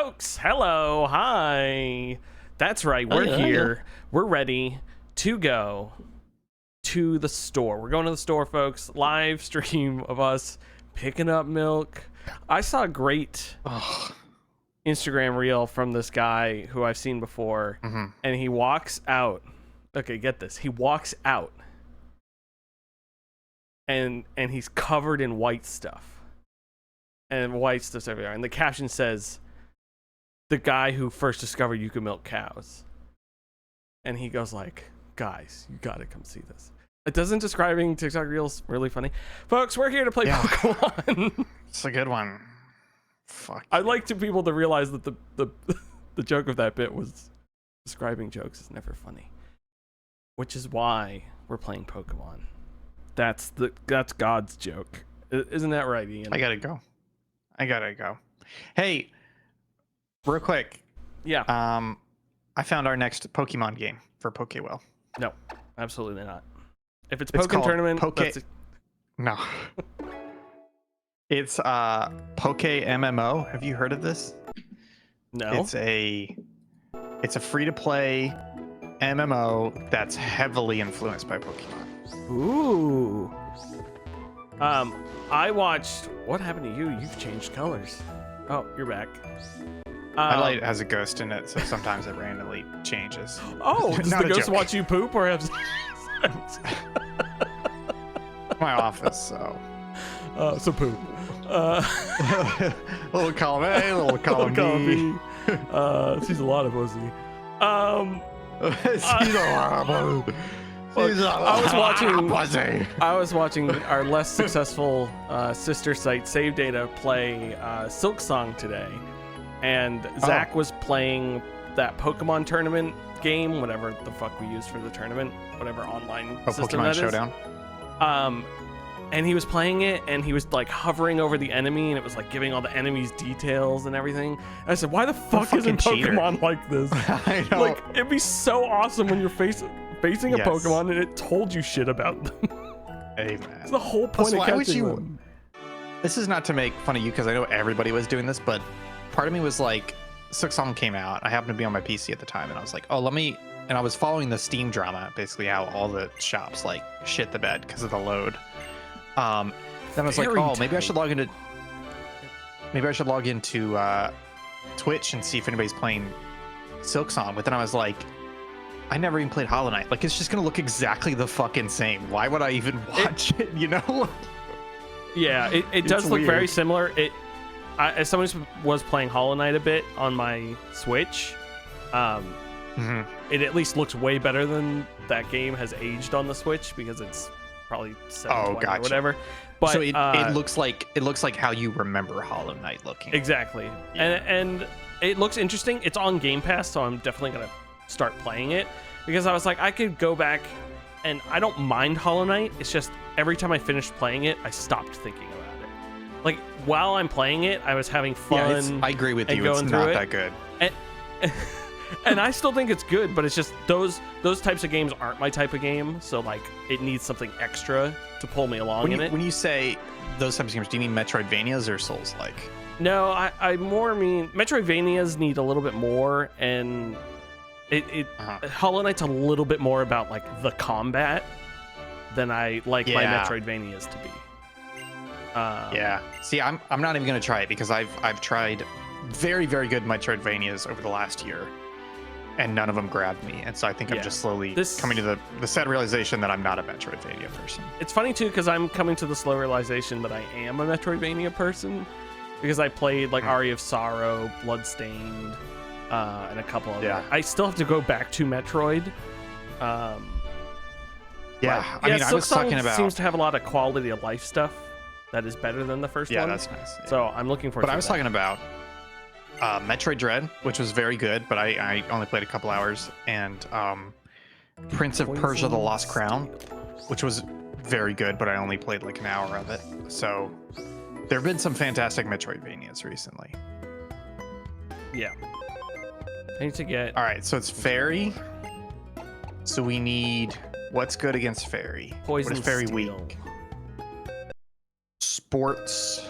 Folks, hello, hi. That's right, we're here. We're ready to go to the store. We're going to the store, folks. Live stream of us picking up milk. I saw a great Instagram reel from this guy who I've seen before, and he walks out. Okay, get this. He walks out, and he's covered in white stuff. And white stuff's everywhere. And the caption says, "The guy who first discovered you can milk cows." And he goes like, "Guys, you gotta come see this." It doesn't describing TikTok reels really funny. Folks, we're here to play Pokemon. It's a good one. Fuck. I'd like people to realize that the joke of that bit was describing jokes is never funny. Which is why we're playing Pokemon. That's God's joke. Isn't that right, Ian? I gotta go. Hey, real quick. Yeah. I found our next Pokemon game for PokeWill. No, absolutely not. If it's Pokemon Tournament, No. It's Poke MMO. Have you heard of this? No. It's a free-to-play MMO that's heavily influenced by Pokemon. Ooh. I watched. What happened to you? You've changed colors. Oh, you're back. My light has a ghost in it, so sometimes it randomly changes. Oh, does the ghost watch you poop or have sex? My office, so. So poop. Little column A, little column B. She's a lot of pussy. She's a lot of pussy. I was watching our less successful sister site Save Data play Silk Song today, and Zach was playing that Pokemon tournament game, whatever the fuck we used for the tournament, whatever online system Pokemon that Showdown. is. And he was playing it, and he was like hovering over the enemy, and it was like giving all the enemy's details and everything. And I said, why the fuck isn't Pokemon like this? I know. Like, it'd be so awesome when you're facing a Pokemon and it told you shit about them. Hey, man. It's the whole point of catching them. This is not to make fun of you, because I know everybody was doing this, but part of me was like, Silk Song came out. I happened to be on my PC at the time, and I was like, and I was following the Steam drama, basically how all the shops like shit the bed because of the load. Then I was like, maybe I should log into Twitch and see if anybody's playing Silk Song. But then I was like, I never even played Hollow Knight. Like, it's just gonna look exactly the fucking same. Why would I even watch it? You know? Yeah, it does look very similar. As someone who was playing Hollow Knight a bit on my Switch, it at least looks way better than that game has aged on the Switch, because it's probably 720 or whatever. But so it looks like how you remember Hollow Knight looking. Exactly. Yeah. And it looks interesting. It's on Game Pass, so I'm definitely gonna start playing it, because I was like, I could go back, and I don't mind Hollow Knight. It's just every time I finished playing it, I stopped thinking about it. Like, while I'm playing it, I was having fun. Yeah, I agree with you. It's not that good. And I still think it's good, but it's just those types of games aren't my type of game. So like, it needs something extra to pull me along in it. When you say those types of games, do you mean Metroidvanias or Souls-like? No, I more mean Metroidvanias need a little bit more, and Hollow Knight's a little bit more about like the combat than I like my Metroidvanias to be. Yeah. See, I'm not even gonna try it, because I've tried very, very good Metroidvanias over the last year, and none of them grabbed me. And so I think I'm just slowly coming to the sad realization that I'm not a Metroidvania person. It's funny too, because I'm coming to the slow realization that I am a Metroidvania person, because I played like Aria of Sorrow, Bloodstained, and a couple of them. I still have to go back to Metroid. I mean, I was talking about, seems to have a lot of quality of life stuff that is better than the first one. Yeah, that's nice. Yeah. So I'm looking forward to that. But I was talking about Metroid Dread, which was very good, but I only played a couple hours, and Prince of Persia: The Lost Crown, which was very good, but I only played like an hour of it. So there have been some fantastic Metroidvanias recently. Yeah. I need to get... All right, so it's Fairy. So we need... What's good against Fairy? Poison What is Fairy Steel. weak? Sports.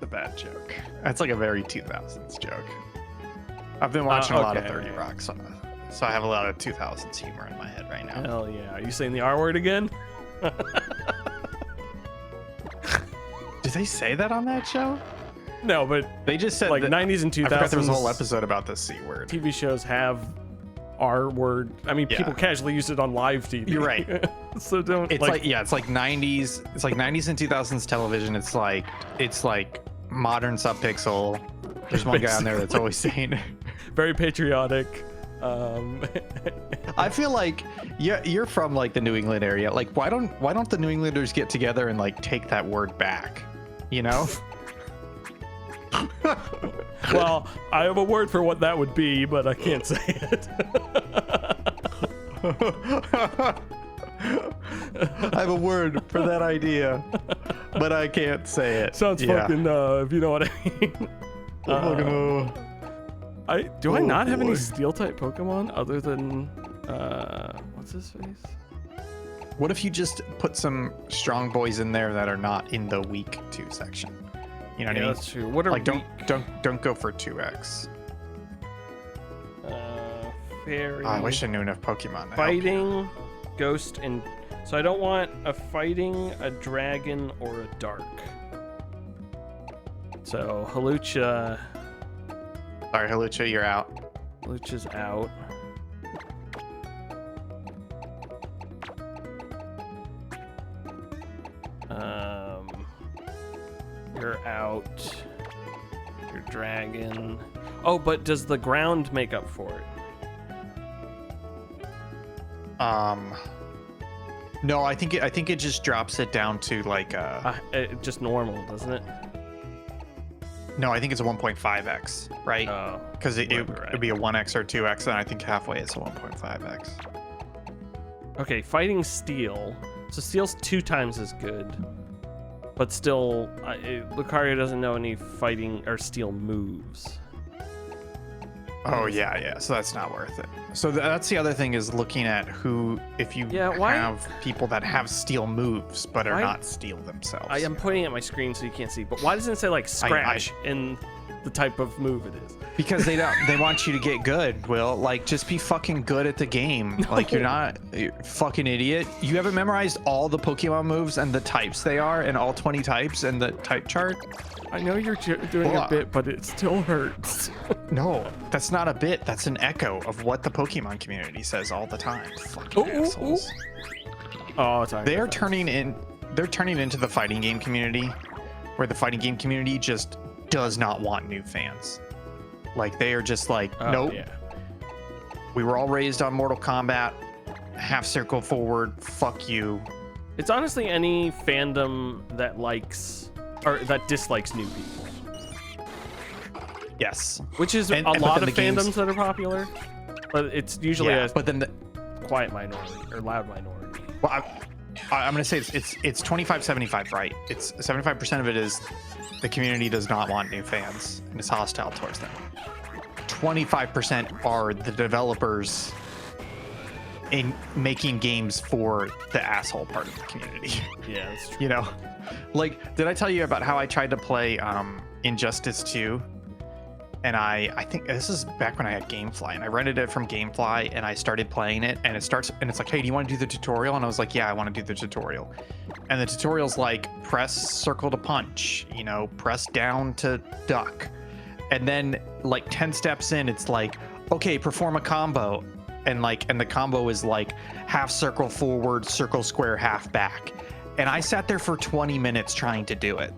a bad joke. That's like a very 2000s joke. I've been watching a lot of 30 Rock, so I have a lot of 2000s humor in my head right now. Hell yeah. Are you saying the R word again? Did they say that on that show? No, but they just said like that, 90s and 2000s. I forgot there was a whole episode about the C word. TV shows have R word. I mean, people casually use it on live TV. You're right. So don't. It's like it's like 90s. It's like 90s and 2000s television. It's like modern Subpixel. There's one guy on there that's always saying. Very patriotic. I feel like you're from like the New England area. Like why don't the New Englanders get together and like take that word back? You know? Well, I have a word for what that would be, but I can't say it. I have a word for that idea, but I can't say it. Sounds fucking if you know what I mean. Do I not have any steel type Pokemon other than what's his face? What if you just put some strong boys in there that are not in the weak 2 section? You know what I mean? That's true. What are like don't go for 2X. Fairy. Oh, I wish I knew enough Pokemon. Fighting, ghost, and so I don't want a fighting, a dragon, or a dark. So Hawlucha. Sorry, Hawlucha, you're out. Hawlucha's out. You're out. Your dragon. Oh, but does the ground make up for it? No, I think it just drops it down to like just normal, doesn't it? No, I think it's a 1.5x, right? Oh, because it'd be a 1x or 2x, and I think halfway it's a 1.5x. Okay, fighting steel. So steel's 2 times as good, but still, Lucario doesn't know any fighting or steel moves. Oh yeah. So that's not worth it. So that's the other thing is looking at if you have people that have steel moves but are not steel themselves. I am pointing at my screen so you can't see, but why doesn't it say like scratch in the type of move it is? Because they want you to get good, Will. Like, just be fucking good at the game. No. Like, you're a fucking idiot. You haven't memorized all the Pokemon moves and the types they are and all 20 types and the type chart? I know you're doing a bit, but it still hurts. No, that's not a bit. That's an echo of what the Pokemon community says all the time. Fucking assholes. Oh, they're turning into the fighting game community, where the fighting game community just does not want new fans. Like, they are just like, nope. Yeah. We were all raised on Mortal Kombat. Half circle forward. Fuck you. It's honestly any fandom that likes or that dislikes new people. Yes. Which is a lot of fandoms that are popular, but it's usually a quiet minority or loud minority. Well, I'm going to say it's 25-75, right? It's 75% of it is the community does not want new fans and is hostile towards them. 25% are the developers in making games for the asshole part of the community. Yeah, that's true. You know, like, did I tell you about how I tried to play Injustice 2? And I think this is back when I had Gamefly, and I rented it from Gamefly, and I started playing it, and it's like, hey, do you want to do the tutorial? And I was like, yeah, I want to do the tutorial. And the tutorial's like, press circle to punch, you know, press down to duck. And then like 10 steps in, it's like, okay, perform a combo. And the combo is like half circle forward, circle square, half back. And I sat there for 20 minutes trying to do it.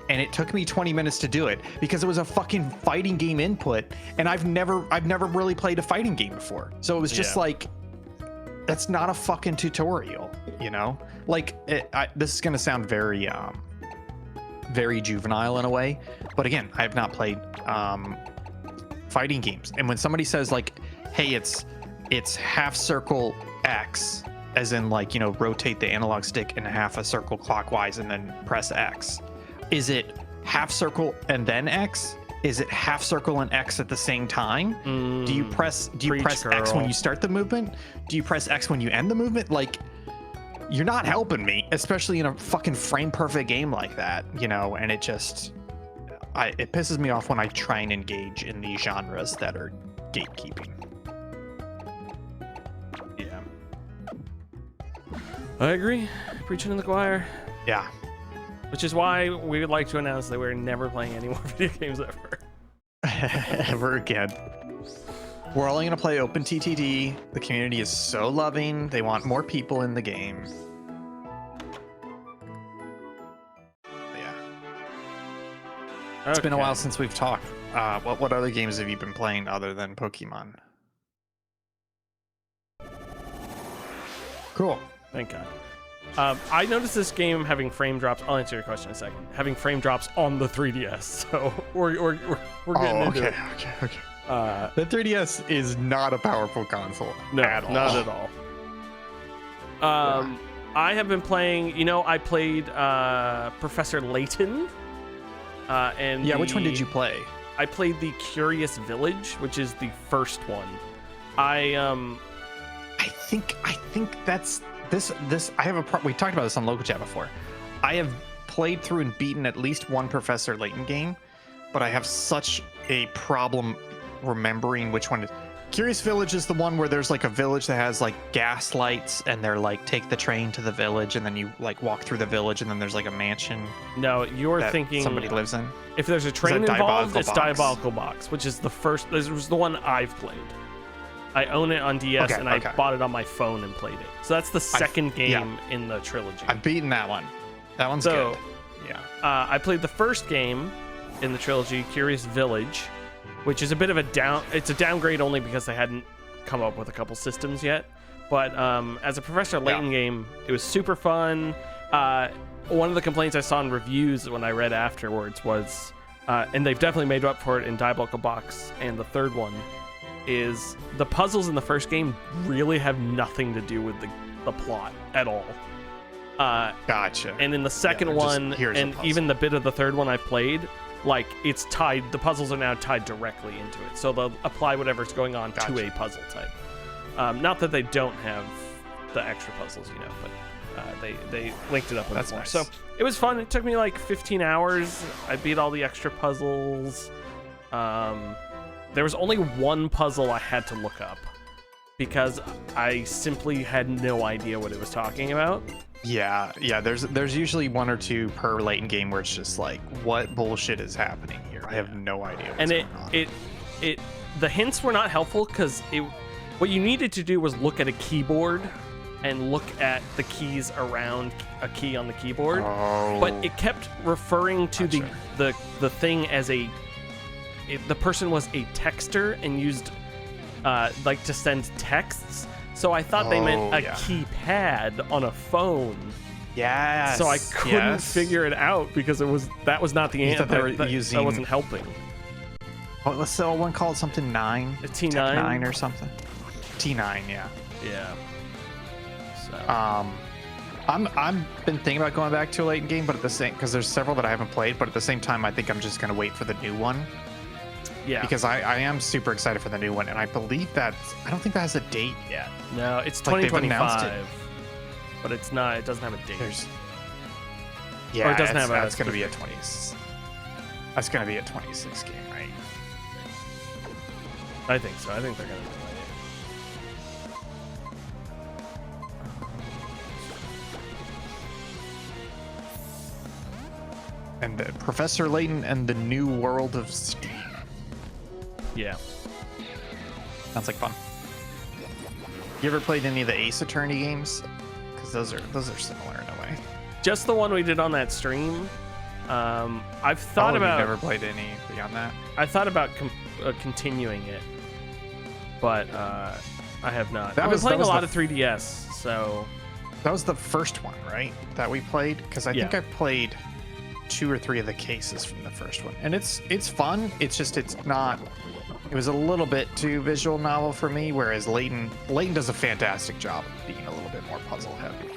And it took me 20 minutes to do it because it was a fucking fighting game input, and I've never really played a fighting game before. So it was just like, that's not a fucking tutorial, you know? Like, this is gonna sound very, very juvenile in a way, but again, I have not played fighting games. And when somebody says like, hey, it's half circle X, as in like, you know, rotate the analog stick in half a circle clockwise and then press X. Is it half circle and then X? Is it half circle and X at the same time? Do you press X when you start the movement? Do you press X when you end the movement? Like, you're not helping me, especially in a fucking frame perfect game like that, you know? And it just, it pisses me off when I try and engage in the genres that are gatekeeping. Yeah. I agree. Preaching in the choir. Yeah. Which is why we would like to announce that we're never playing any more video games ever. Ever again. We're only going to play OpenTTD. The community is so loving. They want more people in the game. Yeah. It's been a while since we've talked. What other games have you been playing other than Pokemon? Cool. Thank God. I noticed this game having frame drops. I'll answer your question in a second. Having frame drops on the 3DS, so we're getting into it. Okay. The 3DS is not a powerful console. No, at all. not at all. I have been playing. I played Professor Layton. Which one did you play? I played the Curious Village, which is the first one. I think that's this. I have we talked about this on local chat before. I have played through and beaten at least one Professor Layton game, but I have such a problem remembering which one. Curious Village is the one where there's like a village that has like gas lights, and they're like take the train to the village, and then you like walk through the village, and then there's like a mansion. No, you're thinking somebody lives in. If there's a train involved, it's Box? Diabolical Box, which is the first. This was the one I've played. I own it on DS, and I bought it on my phone and played it. So that's the second game in the trilogy. I've beaten that one. That one's good. Yeah. I played the first game in the trilogy, Curious Village, which is a bit of a it's a downgrade only because they hadn't come up with a couple systems yet. But as a Professor Layton game, it was super fun. One of the complaints I saw in reviews when I read afterwards was, and they've definitely made up for it in Diabolical Box and the third one, is the puzzles in the first game really have nothing to do with the plot at all. Gotcha. And in the second one, and even the bit of the third one I played, like it's tied, the puzzles are now tied directly into it. So they'll apply whatever's going on to a puzzle type. Not that they don't have the extra puzzles, but they linked it up with more. Nice. So it was fun. It took me like 15 hours. I beat all the extra puzzles. There was only one puzzle I had to look up because I simply had no idea what it was talking about. Yeah. There's usually one or two per Layton game where it's just like, what bullshit is happening here? I have no idea what's going on. The hints were not helpful because what you needed to do was look at a keyboard and look at the keys around a key on the keyboard. But it kept referring to the thing as the person was a texter and used like to send texts. So I thought they meant a keypad on a phone. Yes. So I couldn't figure it out because that was not the answer. That wasn't helping. Let's say one called something 9. A T9? Tech 9 or something. T9, yeah. Yeah. So. I'm been thinking about going back to a Layton game, but at the same, because there's several that I haven't played, but at the same time, I think I'm just gonna wait for the new one. Yeah. Because I am super excited for the new one, and I believe I don't think that has a date yet. No, it's 2025. But it's not. It doesn't have a date. Yeah, or it doesn't have that's gonna be a 20. That's gonna be a 26 game, right? I think so. I think they're gonna. And Professor Layton and the New World of Steam. Yeah. Sounds like fun. You ever played any of the Ace Attorney games? Because those are similar in a way. Just the one we did on that stream. I've thought about. You've never played any beyond that? I thought about continuing it, but I have not. I've been playing a lot of 3DS, so. That was the first one, right? That we played? Because I think I played 2 or 3 of the cases from the first one, and it's fun. It's just it was a little bit too visual novel for me, whereas Layton does a fantastic job of being a little bit more puzzle heavy.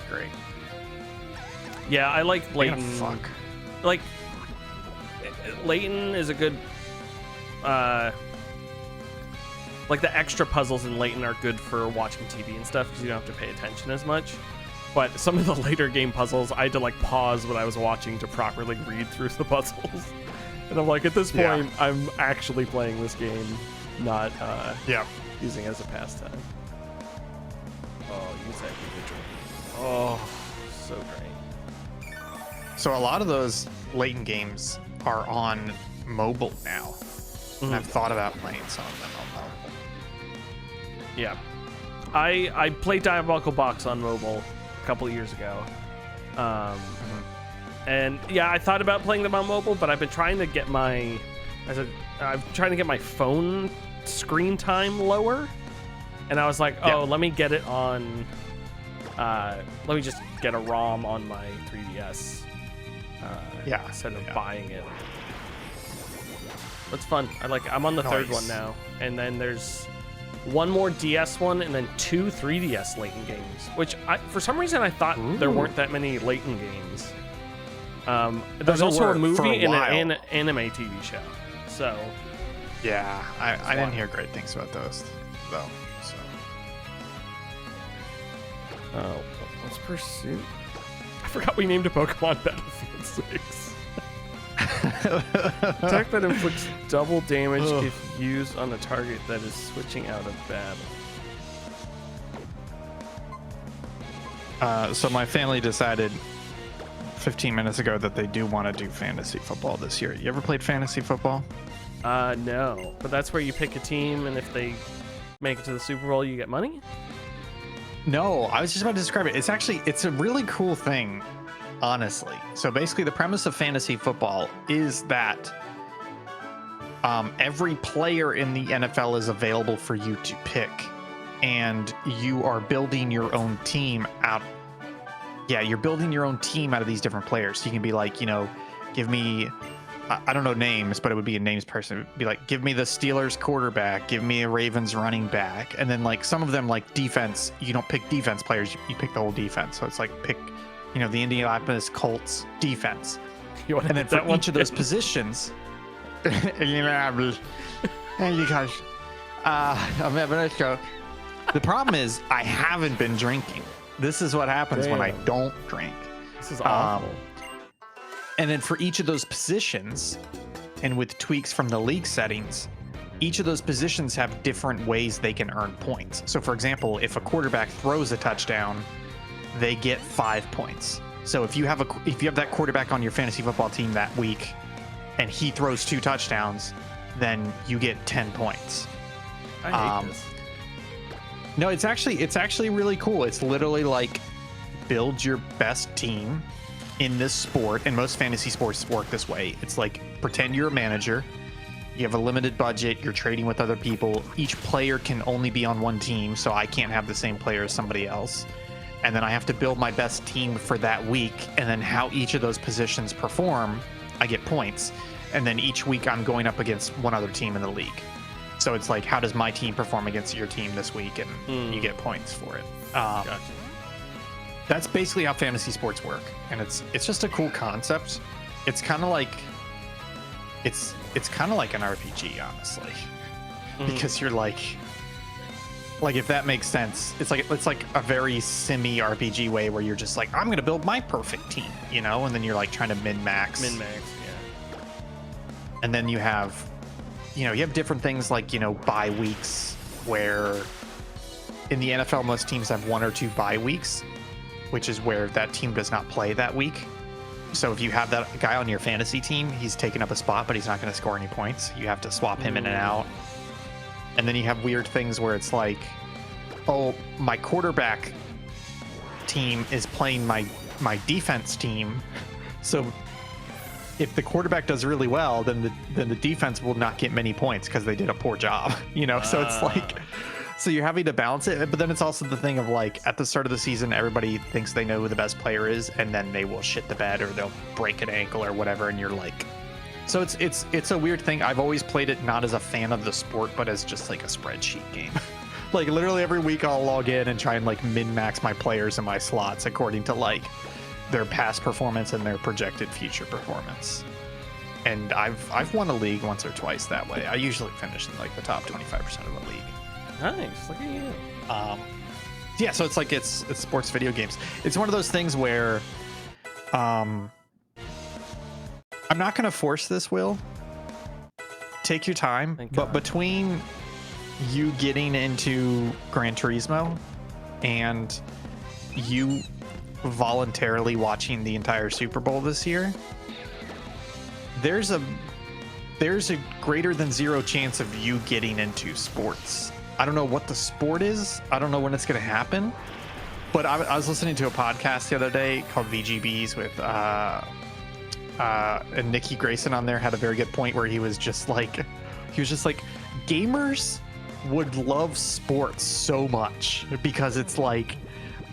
Great. Yeah, I like Layton. Fuck. Like Layton is a good like the extra puzzles in Layton are good for watching TV and stuff because you don't have to pay attention as much. But some of the later game puzzles, I had to like pause what I was watching to properly read through the puzzles. And I'm like, at this point, I'm actually playing this game, not using it as a pastime. Oh, use that individual. Oh, so great. So a lot of those latent games are on mobile now. And I've thought about playing some of them on mobile. Yeah. I played Diabolical Box on mobile a couple of years ago. And yeah, I thought about playing them on mobile, but I've been trying to get my phone screen time lower. And I was like, let me get it on let me just get a ROM on my 3DS. Instead of buying it. It's fun. I'm on the third one now. And then there's one more DS one and then 2 3DS latent games, which for some reason I thought there weren't that many latent games. There's also a movie and an anime TV show. So yeah, I didn't hear great things about those though. So what's Pursuit? I forgot we named a Pokemon Battlefield 6. Attack that inflicts double damage if used on a target that is switching out of battle. So my family decided 15 minutes ago that they do want to do fantasy football this year. You ever played fantasy football? No, but that's where you pick a team, and if they make it to the Super Bowl, you get money? No, I was just about to describe it. It's a really cool thing, honestly. So basically the premise of fantasy football is that every player in the NFL is available for you to pick, and you are building your own team out. Yeah, you're building your own team out of these different players. So you can be like, give me, I don't know names, but it would be a names person. It would be like, give me the Steelers quarterback, give me a Ravens running back. And then like some of them like defense, you don't pick defense players, you pick the whole defense. So it's like pick, the Indianapolis Colts defense. And then for each of those positions, the problem is I haven't been drinking. This is what happens when I don't drink. This is awful. And then for each of those positions, and with tweaks from the league settings, each of those positions have different ways they can earn points. So for example, if a quarterback throws a touchdown, they get 5 points. So if you have that quarterback on your fantasy football team that week and he throws 2 touchdowns, then you get 10 points. I hate this. No, it's actually really cool. It's literally like build your best team in this sport, and most fantasy sports work this way. It's like pretend you're a manager. You have a limited budget. You're trading with other people. Each player can only be on one team, so I can't have the same player as somebody else. And then I have to build my best team for that week, and then how each of those positions perform, I get points. And then each week I'm going up against one other team in the league. So it's like, how does my team perform against your team this week? And you get points for it. Gotcha. That's basically how fantasy sports work. And it's just a cool concept. It's kind of like, it's kind of like an RPG, honestly, because you're like if that makes sense, it's like a very simi RPG way where you're just like, I'm going to build my perfect team, and then you're like trying to min-max. Yeah. And then you have different things like, bye weeks, where in the NFL, most teams have 1 or 2 bye weeks, which is where that team does not play that week. So if you have that guy on your fantasy team, he's taking up a spot, but he's not going to score any points. You have to swap him in and out. And then you have weird things where it's like, oh, my quarterback team is playing my defense team. So if the quarterback does really well, then the defense will not get many points because they did a poor job, So it's like, so you're having to balance it. But then it's also the thing of like, at the start of the season, everybody thinks they know who the best player is, and then they will shit the bed or they'll break an ankle or whatever, and you're like, so it's a weird thing. I've always played it not as a fan of the sport, but as just like a spreadsheet game. Like literally every week I'll log in and try and like min-max my players in my slots according to like their past performance and their projected future performance. And I've won a league once or twice that way. I usually finish in like the top 25% of the league. Nice, look at you. Yeah, so it's like it's sports video games. It's one of those things where I'm not going to force this, Will. Take your time, but between you getting into Gran Turismo and you voluntarily watching the entire Super Bowl this year, there's a greater than zero chance of you getting into sports. I don't know what the sport is. I don't know when it's going to happen. But I was listening to a podcast the other day called VGBs with and Nikki Grayson on there had a very good point where he was just like gamers would love sports so much because it's like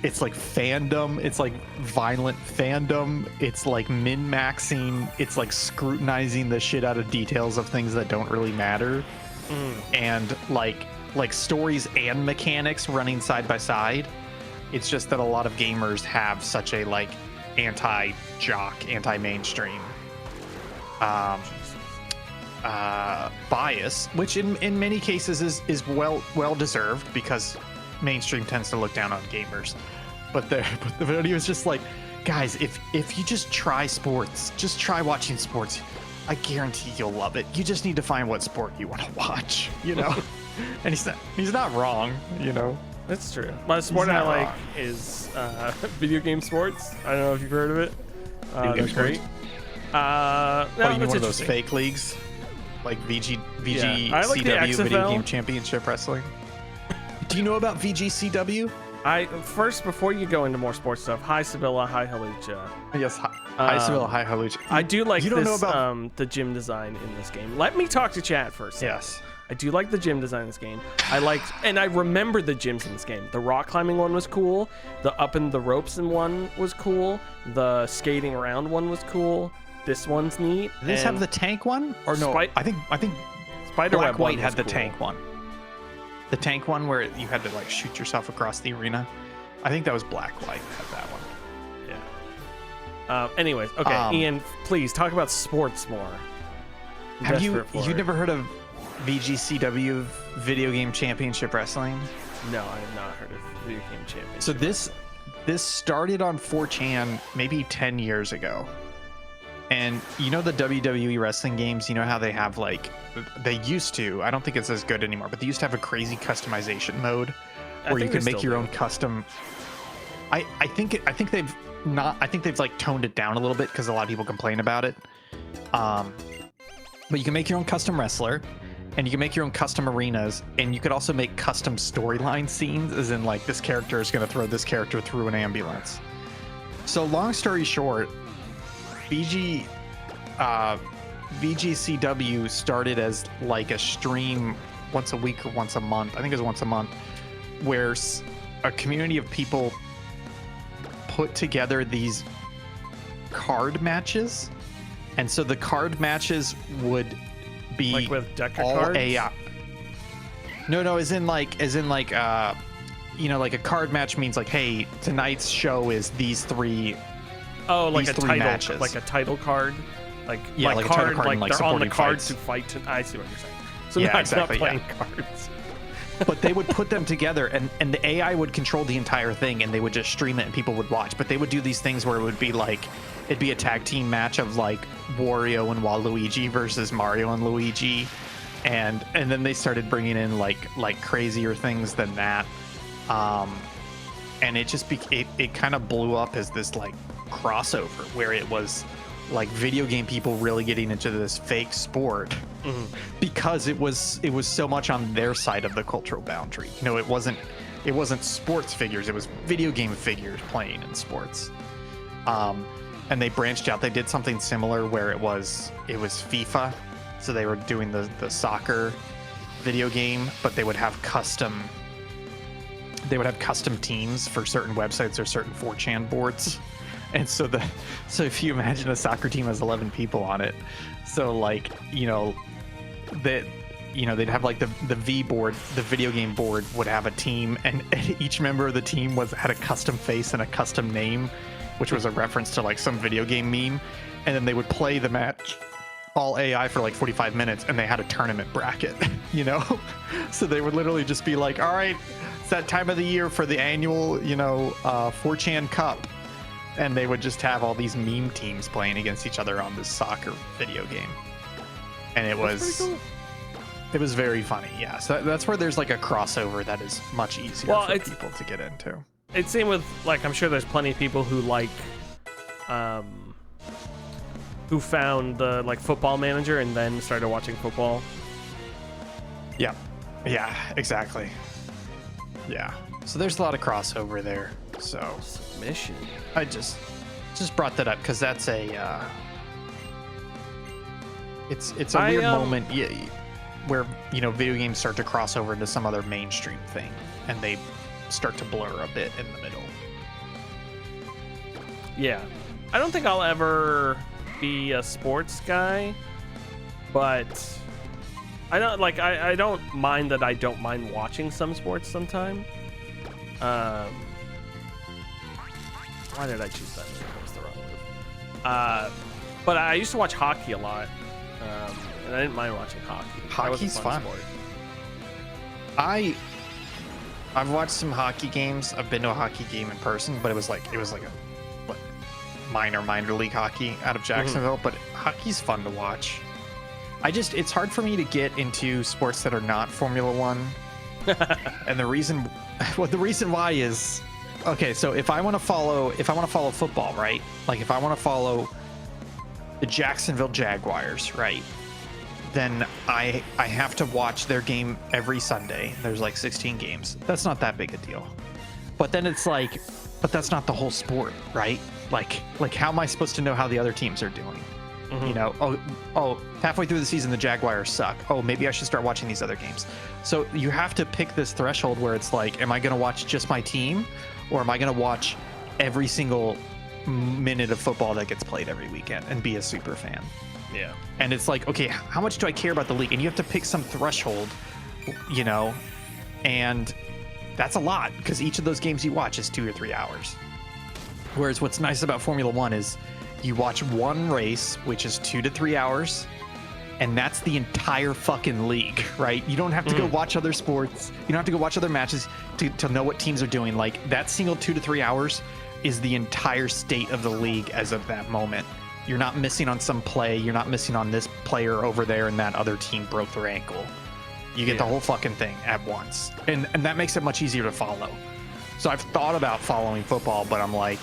fandom, it's like violent fandom, it's like min-maxing, it's like scrutinizing the shit out of details of things that don't really matter, and like stories and mechanics running side by side. It's just that a lot of gamers have such a like anti-jock, anti-mainstream bias, which in many cases is well deserved because mainstream tends to look down on gamers. But the video is just like, guys, if you just try sports, just try watching sports, I guarantee you'll love it. You just need to find what sport you want to watch, you know. And he's not wrong, you know. That's true. My sport I like is video game sports. I don't know if you've heard of it. They're great. No, you mean one of those fake leagues, like VGCW, I like the Video Game Championship Wrestling? Do you know about VGCW? First, before you go into more sports stuff, hi Sibylla, hi Halucha. Yes, hi Sibylla, hi Halucha. I do like the gym design in this game. Let me talk to chat first. Yes. I do like the gym design in this game. I remember the gyms in this game. The rock climbing one was cool. The up in the ropes in one was cool. The skating around one was cool. This one's neat. Did this have the tank one? Or no? I think Spiderweb White had the cool. tank one. The tank one where you had to like shoot yourself across the arena. I think that was Black White had that one. Yeah. Anyways, okay, Ian, please talk about sports more. Have you never heard of VGCW, Video Game Championship Wrestling? No, I have not heard of Video Game Championship. So this started on 4chan maybe 10 years ago. And you know the WWE wrestling games, you know how they have like, they used to, I don't think it's as good anymore, but they used to have a crazy customization mode where you could make your own custom. I think they've like toned it down a little bit because a lot of people complain about it. But you can make your own custom wrestler, and you can make your own custom arenas, and you could also make custom storyline scenes, as in like this character is going to throw this character through an ambulance. So long story short, VGCW started as like a stream once a week or once a month. I think it was once a month, where a community of people put together these card matches. And so the card matches would be like with deck of all cards? AI. No, as in like you know, like a card match means like, hey, tonight's show is these three. Oh, like a title matches. like a title card. Like yeah, like a title card, like and, they're on the supporting cards fights. to fight to, I see what you're saying. So Yeah, not exactly, playing cards. But they would put them together, and the AI would control the entire thing, and they would just stream it and people would watch. But they would do these things where it would be like, it'd be a tag team match of like Wario and Waluigi versus Mario and Luigi, and then they started bringing in like crazier things than that, and it just it kind of blew up as this like crossover where it was like video game people really getting into this fake sport because it was so much on their side of the cultural boundary. You know, it wasn't sports figures, it was video game figures playing in sports. And they branched out. They did something similar where it was FIFA, so they were doing the soccer video game, but they would have custom teams for certain websites or certain 4chan boards. And so if you imagine a soccer team has 11 people on it, so like, you know, they'd have like the V board, the video game board would have a team, and each member of the team had a custom face and a custom name, which was a reference to like some video game meme. And then they would play the match all AI for like 45 minutes, and they had a tournament bracket, you know? So they would literally just be like, all right, that time of the year for the annual, 4chan Cup, and they would just have all these meme teams playing against each other on this soccer video game, and it was cool. it was very funny. Yeah, so that's where there's like a crossover that is much easier for people to get into. It's same with like I'm sure there's plenty of people who like, who found the like Football Manager and then started watching football. Yeah, exactly. Yeah, so there's a lot of crossover there. So Submission. I just brought that up because that's a it's a weird moment where video games start to cross over into some other mainstream thing and they start to blur a bit in the middle. Yeah, I don't think I'll ever be a sports guy, but I don't like I don't mind that I don't mind watching some sports sometime. Why did I choose that move? That was the wrong move. But I used to watch hockey a lot, and I didn't mind watching hockey. Hockey's fun. Sport. I've watched some hockey games. I've been to a hockey game in person, but it was like a minor league hockey out of Jacksonville. But hockey's fun to watch. It's hard for me to get into sports that are not Formula One, and the reason why is, okay, so if I want to follow football, right? Like if I want to follow the Jacksonville Jaguars, right? Then I have to watch their game every Sunday. There's like 16 games. That's not that big a deal. But then it's like, but that's not the whole sport, right? Like how am I supposed to know how the other teams are doing? Oh, halfway through the season the Jaguars suck. Oh, maybe I should start watching these other games. So you have to pick this threshold where it's like, am I going to watch just my team, or am I going to watch every single minute of football that gets played every weekend and be a super fan? Yeah. And it's like, okay, how much do I care about the league? And you have to pick some threshold, and that's a lot because each of those games you watch is 2 or 3 hours. Whereas what's nice about Formula One is you watch one race, which is 2 to 3 hours, and that's the entire fucking league, right? You don't have to go watch other sports. You don't have to go watch other matches to know what teams are doing. Like that single 2 to 3 hours is the entire state of the league as of that moment. You're not missing on some play. You're not missing on this player over there and that other team broke their ankle. You get the whole fucking thing at once. And that makes it much easier to follow. So I've thought about following football, but I'm like,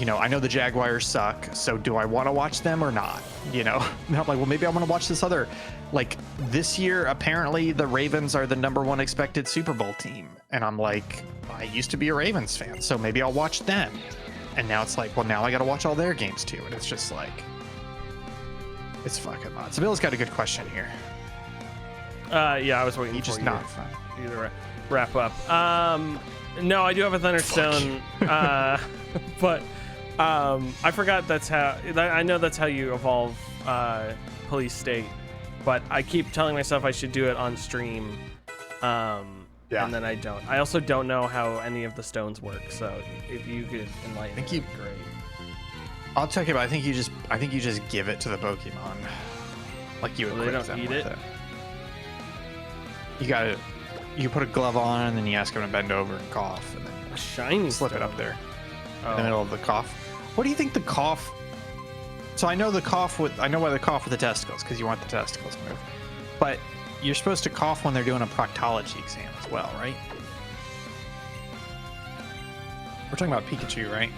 I know the Jaguars suck, so do I want to watch them or not? And I'm like, well, maybe I want to watch this other. Like this year, apparently the Ravens are the #1 expected Super Bowl team. And I'm like, I used to be a Ravens fan, so maybe I'll watch them. And now it's like, well, now I got to watch all their games too. And it's just like, it's fucking nuts. So Bill's got a good question here. Yeah, I was waiting for you to wrap up. No, I do have a Thunderstone, but I forgot I know that's how you evolve Police State, but I keep telling myself I should do it on stream. And then I don't. I also don't know how any of the stones work, so if you could enlighten me, that'd be great. I'll check it, but I think you just give it to the Pokemon. Like you equip them with it. You put a glove on and then you ask him to bend over and cough, and then a shiny slip stone. it up there in the middle of the cough. What do you think the cough? So I know why the cough with the testicles, because you want the testicles to move, but you're supposed to cough when they're doing a proctology exam as well, right? We're talking about Pikachu, right?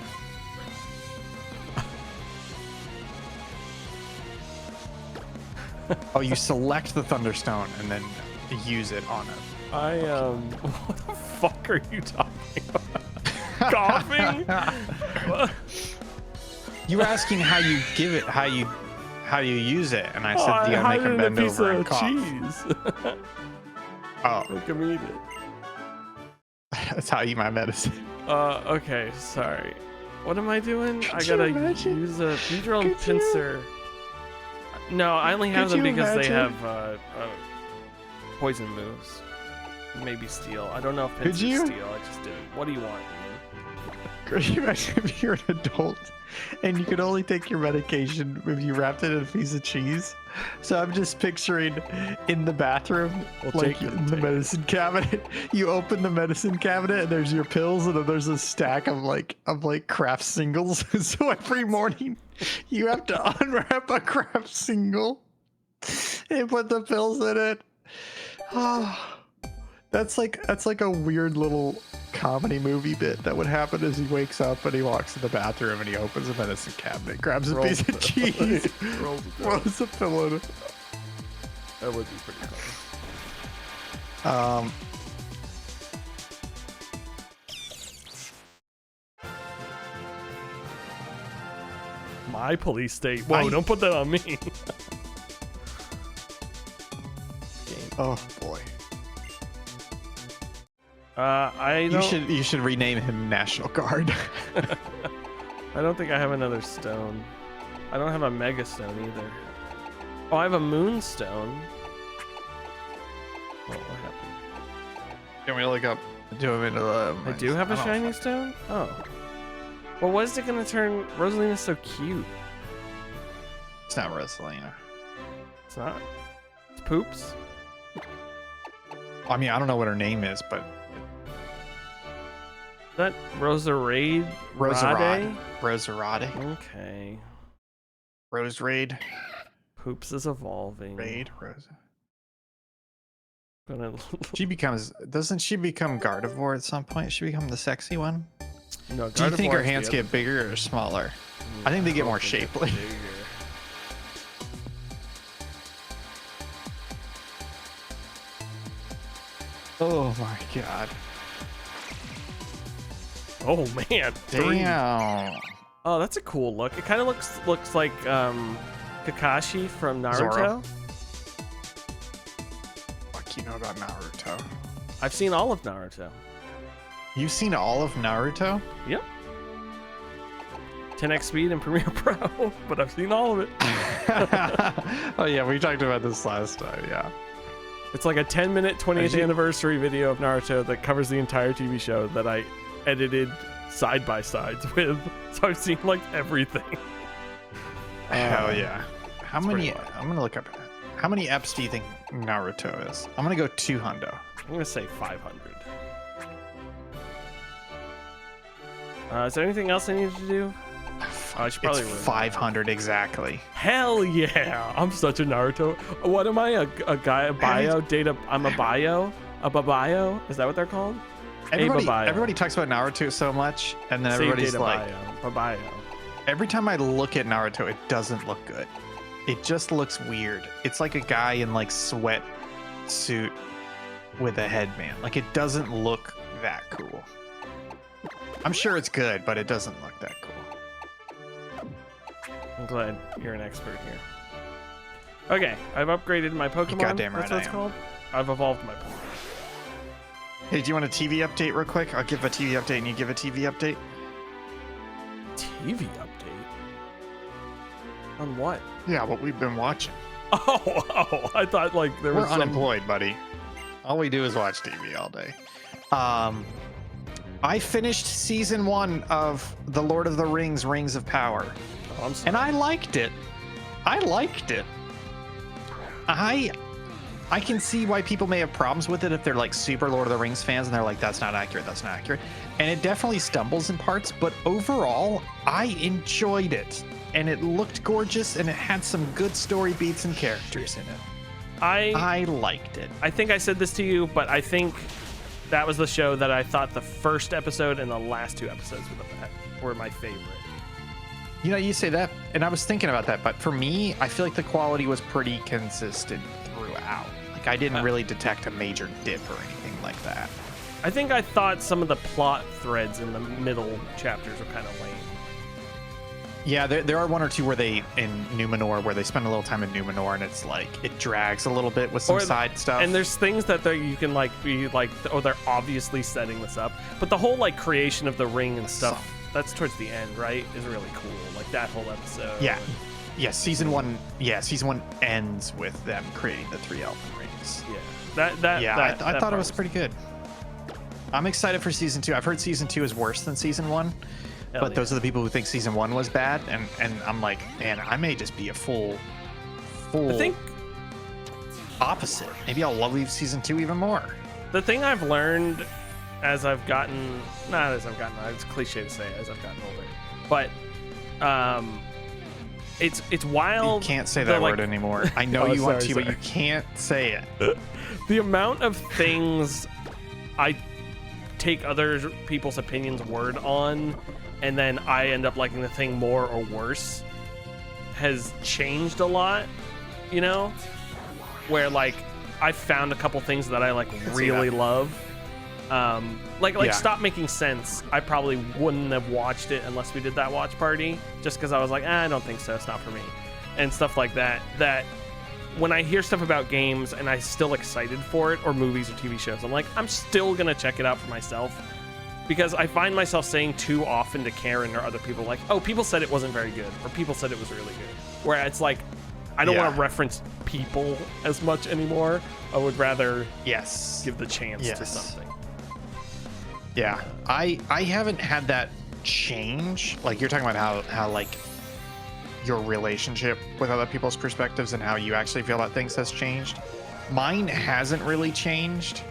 Oh, you select the Thunderstone and then use it on it. What the fuck are you talking about? Coughing? You were asking how you give it, how you use it, and I said, do you make him bend over and cough? Cheese. Oh, Make him eat it. That's how I eat my medicine. Okay, sorry. What am I doing? I gotta use a Beedrill pincer. No, I only have them because they have poison moves. Maybe steel. I don't know if pincers steal. I just didn't. What do you want? imagine if you're an adult and you could only take your medication if you wrapped it in a piece of cheese. So I'm just picturing in the bathroom, like in the medicine cabinet, you open the medicine cabinet and there's your pills, and then there's a stack of like craft singles. So every morning you have to unwrap a craft single and put the pills in it. Oh, that's like a weird little comedy movie bit that would happen as he wakes up and he walks in the bathroom and he opens a medicine cabinet, grabs a piece of cheese, throws a pillow in it. That would be pretty funny. My police state. Whoa, don't put that on me. Oh boy. You should rename him National Guard. I don't think I have another stone. I don't have a mega stone either. Oh, I have a moonstone. What happened? Can we look up? Do him into the? I do have a shiny stone. Oh. Well, what is it gonna turn? Rosalina's so cute. It's not Rosalina. It's not. It's Poops. I mean, I don't know what her name is, but. Is that Roserade? Roserade. Okay. Rose Raid. Poops is evolving. Raid. Rose. Doesn't she become Gardevoir at some point? She become the sexy one? No, do you think her hands get bigger or smaller? I think they get more shapely. Oh my god. Oh man. Damn. Oh, that's a cool look. It kind of looks like Kakashi from Naruto. Zoro. What you know about Naruto? I've seen all of Naruto. You've seen all of Naruto? Yep. 10x speed and Premiere Pro, but I've seen all of it. Oh yeah, we talked about this last time, yeah. It's like a 10-minute 20th anniversary video of Naruto that covers the entire TV show that I edited side by sides with. So I've seen like everything. Hell yeah. How many? I'm gonna look up. How many eps do you think Naruto is? I'm gonna go 200. I'm gonna say 500. Is there anything else I need to do? I should probably. It's 500 exactly. Hell yeah! I'm such a Naruto. What am I? A guy? A bio? Data? I'm a bio? A babayo? Is that what they're called? Everybody talks about Naruto so much, and then everybody's like, babayo. Every time I look at Naruto, it doesn't look good. It just looks weird. It's like a guy in like sweat suit with a headband. Like it doesn't look that cool. I'm sure it's good, but it doesn't look that cool. I'm glad you're an expert here. Okay, I've upgraded my Pokemon. Goddamn right. That's what it's called. I've evolved my Pokemon. Hey, do you want a TV update real quick? I'll give a TV update and you give a TV update. TV update? On what? Yeah, what we've been watching. Oh, I thought like there was We're unemployed, buddy. All we do is watch TV all day. I finished season 1 of The Lord of the Rings, Rings of Power. Oh, I'm sorry. And I liked it. I can see why people may have problems with it if they're like super Lord of the Rings fans and they're like, that's not accurate. And it definitely stumbles in parts, but overall, I enjoyed it. And it looked gorgeous and it had some good story beats and characters in it. I liked it. I think I said this to you, but I think that was the show that I thought the first episode and the last 2 episodes were my favorite. You know, you say that, and I was thinking about that, but for me, I feel like the quality was pretty consistent throughout. Like, I didn't really detect a major dip or anything like that. I think I thought some of the plot threads in the middle chapters were kind of lame. Yeah, there are 1 or 2 where they, in Numenor, where they spend a little time in Numenor, and it's like, it drags a little bit with some side stuff. And there's things that you can like be like, oh, they're obviously setting this up. But the whole like creation of the ring and stuff, that's towards the end, right? Is really cool. Like that whole episode. Yeah. Yeah, season 1 ends with them creating the 3 elven rings. Yeah. I thought it was pretty good. I'm excited for season 2. I've heard season 2 is worse than season 1, but those are the people who think season 1 was bad, and I'm like, man, I may just be a full I think opposite. Maybe I'll love season 2 even more. the thing I've learned as I've gotten, not as I've gotten, it's cliche to say as I've gotten older, but it's wild. You can't say that word anymore. I know you want to, but you can't say it. The amount of things I take other people's opinions word on, and then I end up liking the thing more or worse, has changed a lot, you know? Where, like, I found a couple things that I, like, really love. Like Stop Making Sense, I probably wouldn't have watched it unless we did that watch party, just because I was like, I don't think so, it's not for me. And stuff like that, that when I hear stuff about games and I'm still excited for it, or movies or TV shows, I'm like, I'm still gonna check it out for myself, because I find myself saying too often to Karen or other people, like, oh, people said it wasn't very good, or people said it was really good, where it's like, I don't want to reference people as much anymore. I would rather give the chance to something. Yeah, I haven't had that change. Like, you're talking about how like your relationship with other people's perspectives and how you actually feel about things has changed. Mine hasn't really changed.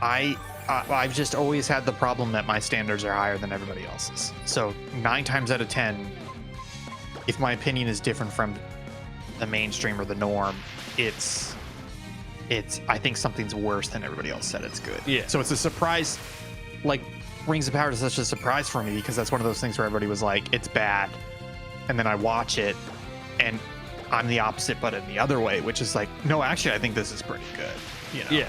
I've just always had the problem that my standards are higher than everybody else's. So 9 times out of 10, if my opinion is different from the mainstream or the norm, it's I think something's worse than everybody else said it's good. Yeah. So it's a surprise. Like, Rings of Power is such a surprise for me, because that's one of those things where everybody was like, it's bad, and then I watch it and I'm the opposite, but in the other way, which is like, no, actually I think this is pretty good, you know? Yeah.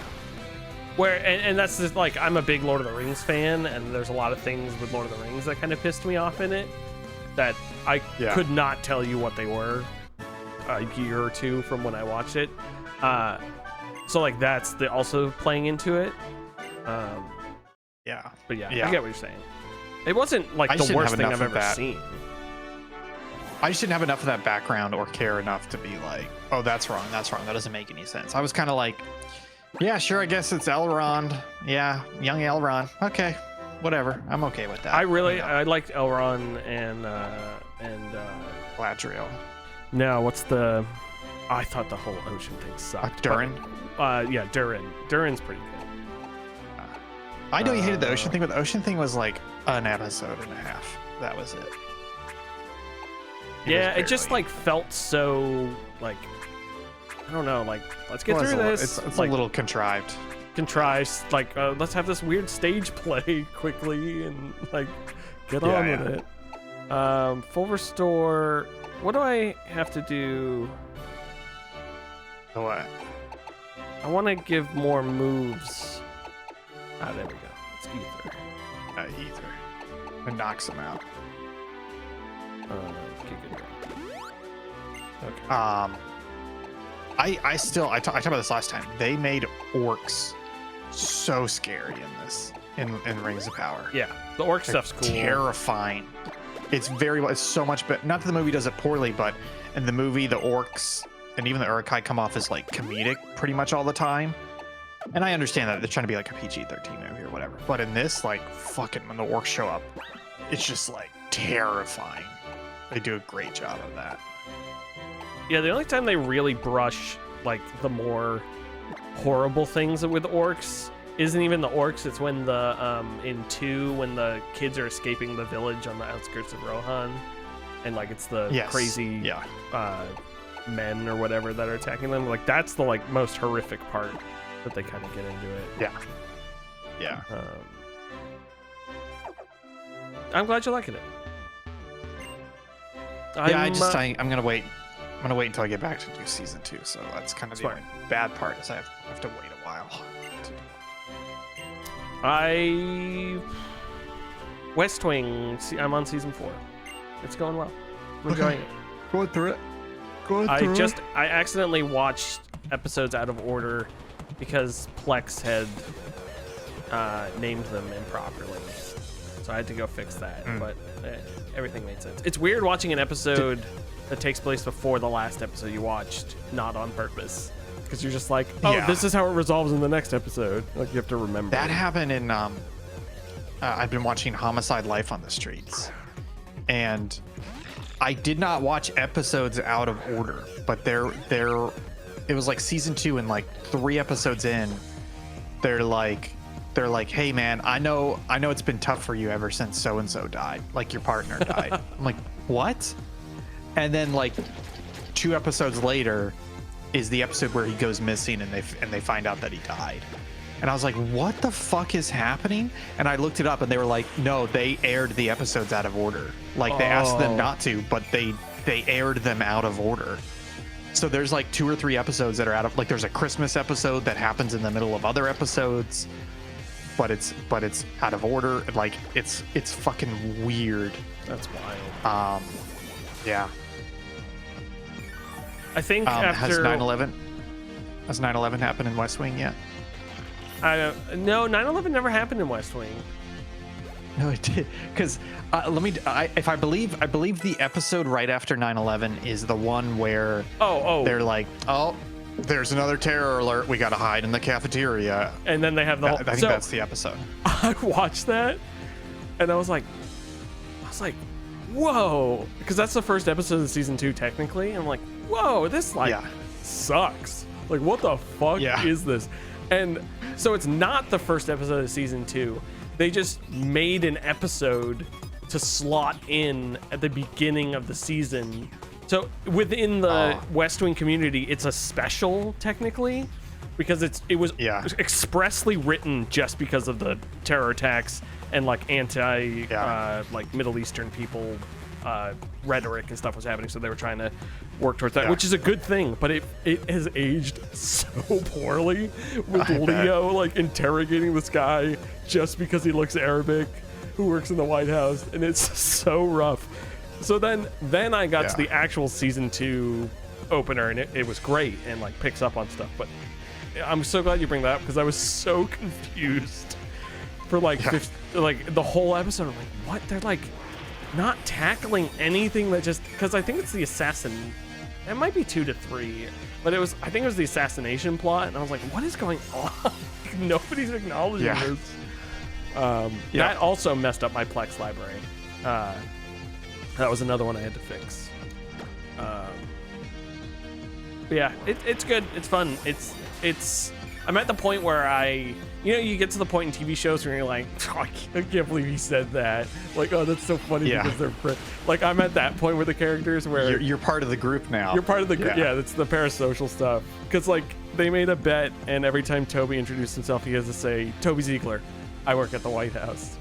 Where and that's just, like, I'm a big Lord of the Rings fan, and there's a lot of things with Lord of the Rings that kind of pissed me off in it that I could not tell you what they were a year or two from when I watched it. So, like, that's also playing into it. But yeah, I get what you're saying. It wasn't like the worst thing I've ever seen. I just didn't have enough of that background or care enough to be like, oh, that's wrong, that doesn't make any sense. I was kind of like, yeah, sure, I guess it's Elrond. Yeah, young Elrond. Okay, whatever. I'm okay with that. I liked Elrond and Galadriel. No, what's the? I thought the whole ocean thing sucked. Durin. Yeah, Durin. Durin's pretty good. I know you hated the ocean thing, but the ocean thing was like an episode and a half. That was it. It just like felt so like, I don't know, like, let's get through this. It's like, a little contrived. Like, let's have this weird stage play quickly and like get on with it. Full restore. What do I have to do? What? I want to give more moves. Ah, there we go. It's ether. Ether. It knocks them out. Okay. I talked about this last time. They made orcs so scary in Rings of Power. Yeah, the orc stuff's cool. Terrifying. It's so much better. Not that the movie does it poorly, but in the movie, the orcs and even the Uruk-hai come off as like comedic pretty much all the time. And I understand that they're trying to be like a PG-13 movie or whatever. But in this, like, fucking when the orcs show up, it's just like terrifying. They do a great job of that. Yeah, the only time they really brush like the more horrible things with orcs isn't even the orcs. It's when the in 2 when the kids are escaping the village on the outskirts of Rohan, and like it's the crazy men or whatever that are attacking them. Like, that's the like most horrific part that they kind of get into it. Yeah. I'm glad you're liking it. I'm gonna wait. I'm gonna wait until I get back to do season 2. So that's kind of the only bad part, is I have to wait a while. West Wing. I'm on season 4. It's going well. I'm enjoying it. Going through it. I accidentally watched episodes out of order because Plex had named them improperly, so I had to go fix that. But everything made sense. It's weird watching an episode that takes place before the last episode you watched, not on purpose. because you're just like, oh, Yeah. this is how it resolves in the next episode. Like you have to remember. That happened in I've been watching Homicide: Life on the Streets, and I did not watch episodes out of order, but it was like season 2 and like 3 episodes in, they're like, hey man, I know it's been tough for you ever since so and so died, like your partner died. I'm like, what? And then like 2 episodes later is the episode where he goes missing and they find out that he died. And I was like, what the fuck is happening? And I looked it up and they were like, no, they aired the episodes out of order. Like they asked them not to, but they aired them out of order. So there's like 2 or 3 episodes that are out of, like there's a Christmas episode that happens in the middle of other episodes, but it's out of order. Like it's fucking weird. That's wild. Yeah. I think has after 9/11 happened in West Wing yet? No, 9/11 never happened in West Wing. No, it did. Because I believe the episode right after 9/11 is the one where they're like, oh, there's another terror alert. We got to hide in the cafeteria. And then they have the whole. I think that's the episode. I watched that, and I was like, whoa, because that's the first episode of season 2 technically. And I'm like, whoa, this sucks. Like, what the fuck is this? And so it's not the first episode of season 2. They just made an episode to slot in at the beginning of the season. So within the West Wing community, it's a special technically, because it was expressly written just because of the terror attacks and like anti like Middle Eastern people rhetoric and stuff was happening, so they were trying to work towards that, which is a good thing, but it has aged so poorly with Leo like interrogating this guy just because he looks Arabic who works in the White House, and it's so rough. So then I got to the actual season 2 opener, and it was great and like picks up on stuff, but I'm so glad you bring that up because I was so confused for like like the whole episode. I'm like, what? They're like not tackling anything that just, because I think it's the assassin. It might be 2 to 3, but I think it was the assassination plot, and I was like, what is going on? Nobody's acknowledging this. That also messed up my Plex library. That was another one I had to fix. But yeah, it's good. It's fun. I'm at the point where you get to the point in TV shows where you're like, oh, I can't believe he said that. Like, oh, that's so funny because they're like, I'm at that point with the characters where you're part of the group now. You're part of the group. Yeah, that's the parasocial stuff. Because like they made a bet, and every time Toby introduced himself, he has to say, Toby Ziegler, I work at the White House.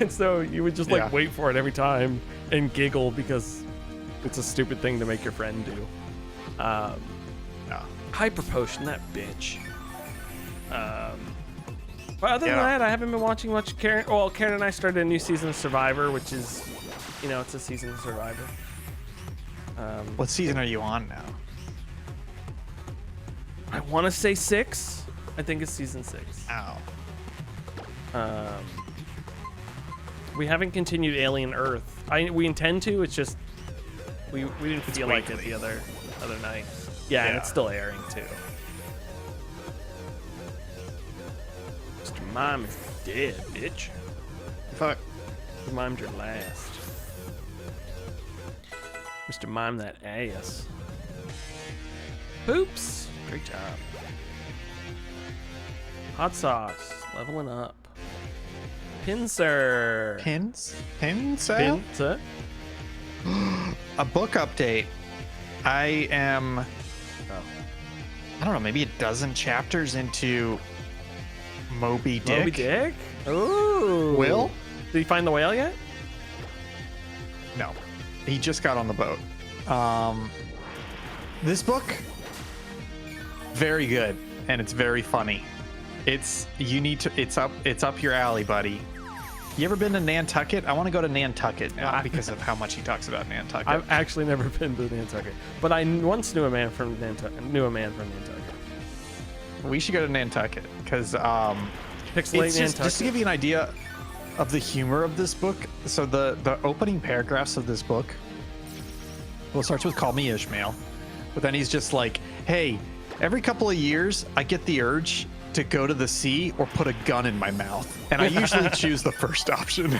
And so you would just like wait for it every time and giggle because it's a stupid thing to make your friend do. Hyper Potion, that bitch. But other than that, I haven't been watching much. Karen and I started a new season of Survivor, which is, it's a season of Survivor. What season are you on now? I want to say 6. I think it's season 6. Ow. We haven't continued Alien Earth. We intend to. It's just we didn't feel like it the other night. Yeah, and it's still airing too. Mr. Mime is dead, bitch. Fuck. You mimed your last. Mr. Mime that ass. Oops. Great job. Hot sauce. Leveling up. Pincer. Pincer? A book update. I am, I don't know, maybe a dozen chapters into Moby Dick. Moby Dick? Ooh. Will? Did he find the whale yet? No. He just got on the boat. This book, very good, and it's very funny. It's up your alley, buddy. You ever been to Nantucket? I want to go to Nantucket, not because of how much he talks about Nantucket. I've actually never been to Nantucket, but I once knew a man from Nantucket. We should go to Nantucket because Pixelate Nantucket. Just to give you an idea of the humor of this book. So the opening paragraphs of this book, well, it starts with "Call me Ishmael," but then he's just like, "Hey, every couple of years, I get the urge to go to the sea or put a gun in my mouth, and I usually choose the first option.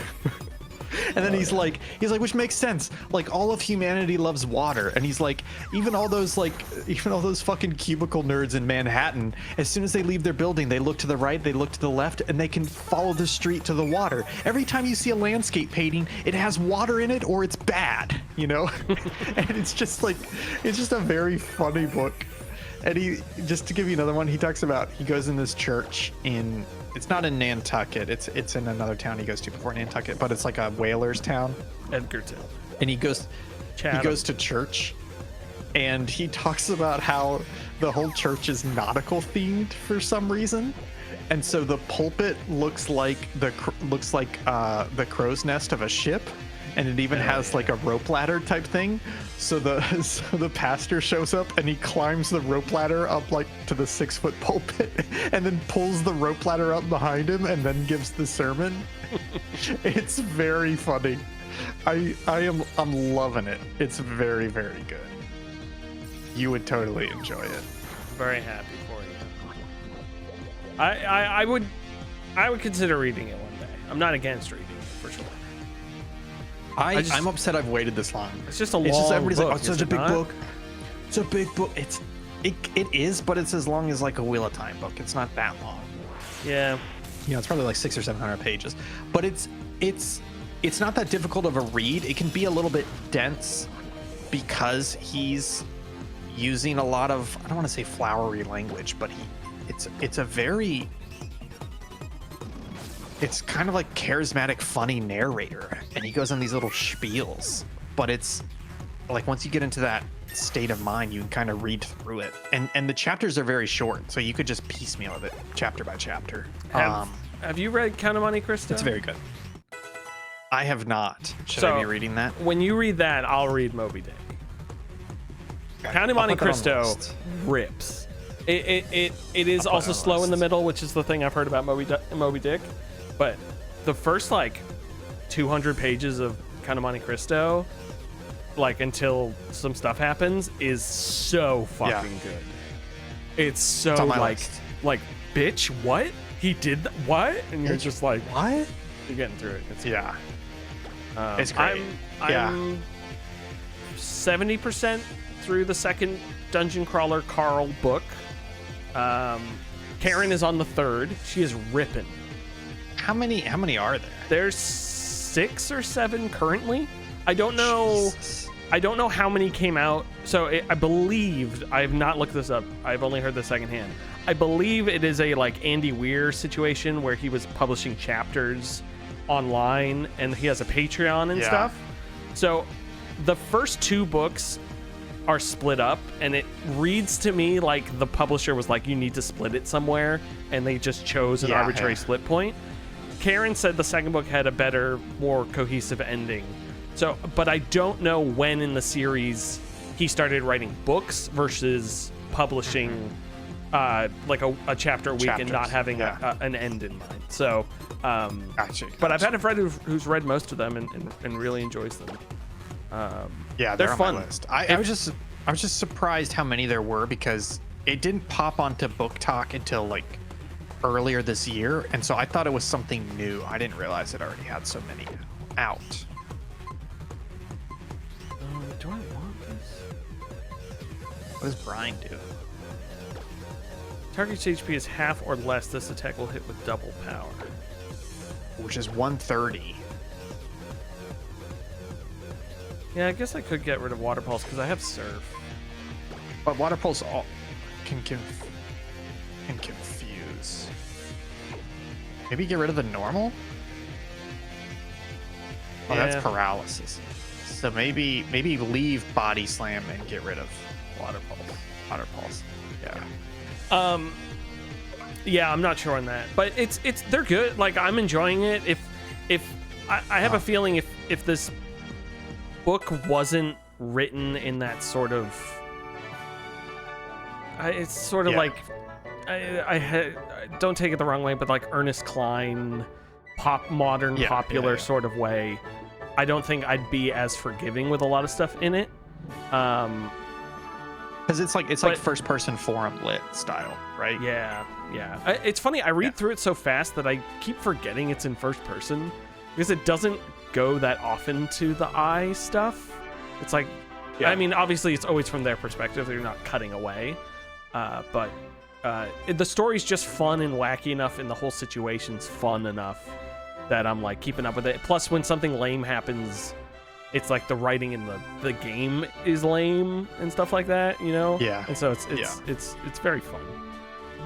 And then he's like, which makes sense. Like, all of humanity loves water, and he's like, even all those fucking cubicle nerds in Manhattan, as soon as they leave their building, they look to the right, they look to the left, and they can follow the street to the water. Every time you see a landscape painting, it has water in it or it's bad, you know. And it's just a very funny book. And he, just to give you another one, he talks about, he goes in this church in, it's not in Nantucket, it's in another town he goes to before Nantucket, but it's like a whalers town. Edgerton. And he goes to church, and he talks about how the whole church is nautical themed for some reason. And so the pulpit looks like the crow's nest of a ship. And it even has like a rope ladder type thing. So the pastor shows up and he climbs the rope ladder up like to the 6-foot pulpit and then pulls the rope ladder up behind him and then gives the sermon. It's very funny. I'm loving it. It's very, very good. You would totally enjoy it. Very happy for you. I would consider reading it one day. I'm not against reading it for sure. I'm upset I've waited this long. It's just a long everybody's book. like, oh, it's such a big book. It's a big book. It is, but it's as long as like a Wheel of Time book. It's not that long. Yeah. You know, it's probably like 600 or 700 pages. But it's not that difficult of a read. It can be a little bit dense because he's using a lot of, I don't want to say flowery language, but it's kind of like charismatic, funny narrator, and he goes on these little spiels. But it's like, once you get into that state of mind, you can kind of read through it, and the chapters are very short, so you could just piecemeal it chapter by chapter. Have you read Count of Monte Cristo? It's very good. I have not. Should I be reading that? When you read that, I'll read Moby Dick. Okay. Count of Monte Cristo list. rips. It is also slow in the middle, which is the thing I've heard about Moby Dick. But the first like 200 pages of Count of Monte Cristo, like until some stuff happens, is so fucking good. It's so it's on my like list. like bitch, what? He did that? What? And you're just like, what? You're getting through it. It's it's great. I'm 70% through the second Dungeon Crawler Carl book. Karen is on the third. She is ripping. How many are there? There's 6 or 7 currently. I don't know. Jesus. I don't know how many came out. So I believe, I have not looked this up. I've only heard this secondhand. I believe it is a like Andy Weir situation where he was publishing chapters online and he has a Patreon and stuff. So the first 2 books are split up, and it reads to me like the publisher was like, you need to split it somewhere, and they just chose an arbitrary split point. Karen said the second book had a better, more cohesive ending. So, but I don't know when in the series he started writing books versus publishing like a chapter a week and not having an end in mind. So, Gotcha. But I've had a friend who's read most of them and really enjoys them. They're on fun. my list. I was just surprised how many there were, because it didn't pop onto Book Talk until like earlier this year, and so I thought it was something new. I didn't realize it already had so many out. Do I want this? What does Brian do? Target's HP is half or less. This attack will hit with double power. Which is 130. Yeah, I guess I could get rid of Water Pulse because I have Surf. But Water Pulse can confuse. Maybe get rid of the normal? Oh, Yeah. that's paralysis. So maybe leave Body Slam and get rid of Water Pulse. Water Pulse. Yeah. Yeah, I'm not sure on that, but it's they're good. Like, I'm enjoying it. If I have a feeling if this book wasn't written in that sort of, it's sort of like, I don't take it the wrong way, but like Ernest Cline, popular sort of way, I don't think I'd be as forgiving with a lot of stuff in it. Because it's like first person forum lit style, right? Yeah. It's funny. I read through it so fast that I keep forgetting it's in first person because it doesn't go that often to the eye stuff. It's like, I mean, obviously it's always from their perspective. They're not cutting away, but the story's just fun and wacky enough, and the whole situation's fun enough that I'm like keeping up with it. Plus, when something lame happens, it's like the writing in the game is lame and stuff like that, you know? Yeah. And so it's very fun.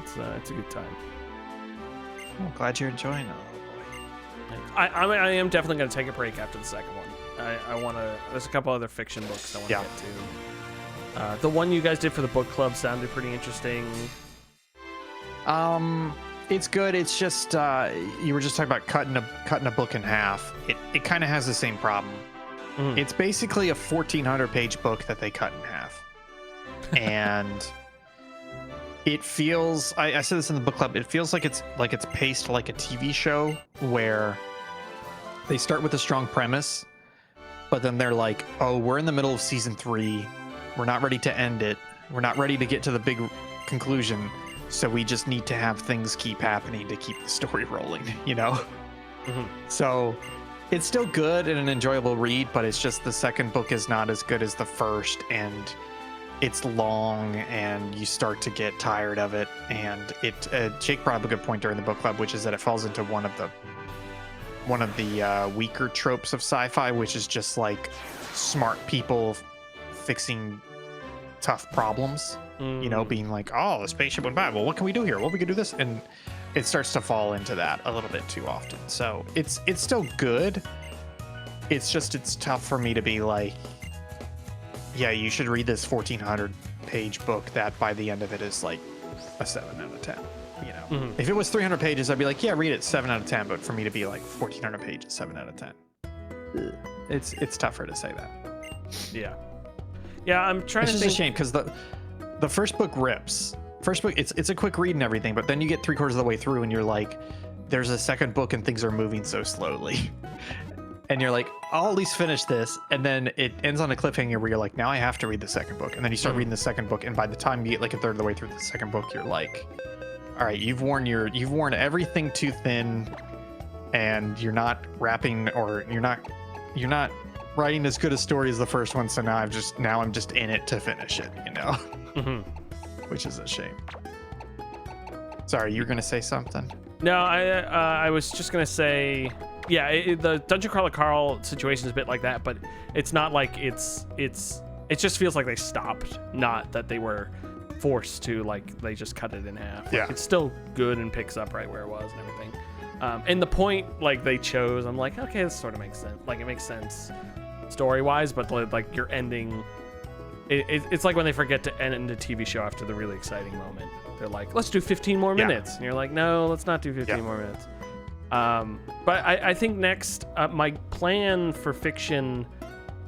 It's a good time. I'm glad you're enjoying it. I am definitely going to take a break after the second one. I want to. There's a couple other fiction books I want to get to. The one you guys did for the book club sounded pretty interesting. It's good. It's just you were just talking about cutting a book in half. It kind of has the same problem. It's basically a 1,400-page book that they cut in half, and it feels. I said this in the book club. It feels like it's paced like a TV show where they start with a strong premise, but then they're like, "Oh, we're in the middle of season 3. We're not ready to end it. We're not ready to get to the big conclusion. So we just need to have things keep happening to keep the story rolling." You know. So. It's still good and an enjoyable read, but it's just the second book is not as good as the first, and it's long, and you start to get tired of it. And Jake brought up a good point during the book club, which is that it falls into one of the weaker tropes of sci-fi, which is just like smart people fixing tough problems. You know, being like, "Oh, the spaceship went bad. Well, what can we do here? Well, we can do this," and it starts to fall into that a little bit too often. So it's still good. It's just it's tough for me to be like, yeah, you should read this 1,400-page book that by the end of it is like a 7 out of 10. You know, if it was 300 pages, I'd be like, yeah, read it 7 out of 10. But for me to be like 1,400 pages, 7 out of 10, it's tougher to say that. Yeah. I'm trying to. It's just a shame because the first book rips. First book, it's a quick read and everything, but then you get 3/4 of the way through and you're like, there's a second book and things are moving so slowly. And you're like, I'll at least finish this. And then it ends on a cliffhanger where you're like, now I have to read the second book. And then you start reading the second book, and by the time you get like a third of the way through the second book, you're like, all right, you've worn everything too thin, and you're not wrapping, or you're not writing as good a story as the first one. So now I'm just in it to finish it, you know. Which is a shame. Sorry, you were gonna say something? No, I was just gonna say, yeah, the Dungeon Crawler Carl situation is a bit like that, but it's not like it just feels like they stopped, not that they were forced to, like they just cut it in half. Yeah, like, it's still good and picks up right where it was and everything. And the point like they chose, I'm like, okay, this sort of makes sense. Like it makes sense story-wise, but like you're ending. It's like when they forget to end a TV show after the really exciting moment. They're like, let's do 15 more minutes. And you're like, no, let's not do 15 more minutes. But I think next, my plan for fiction,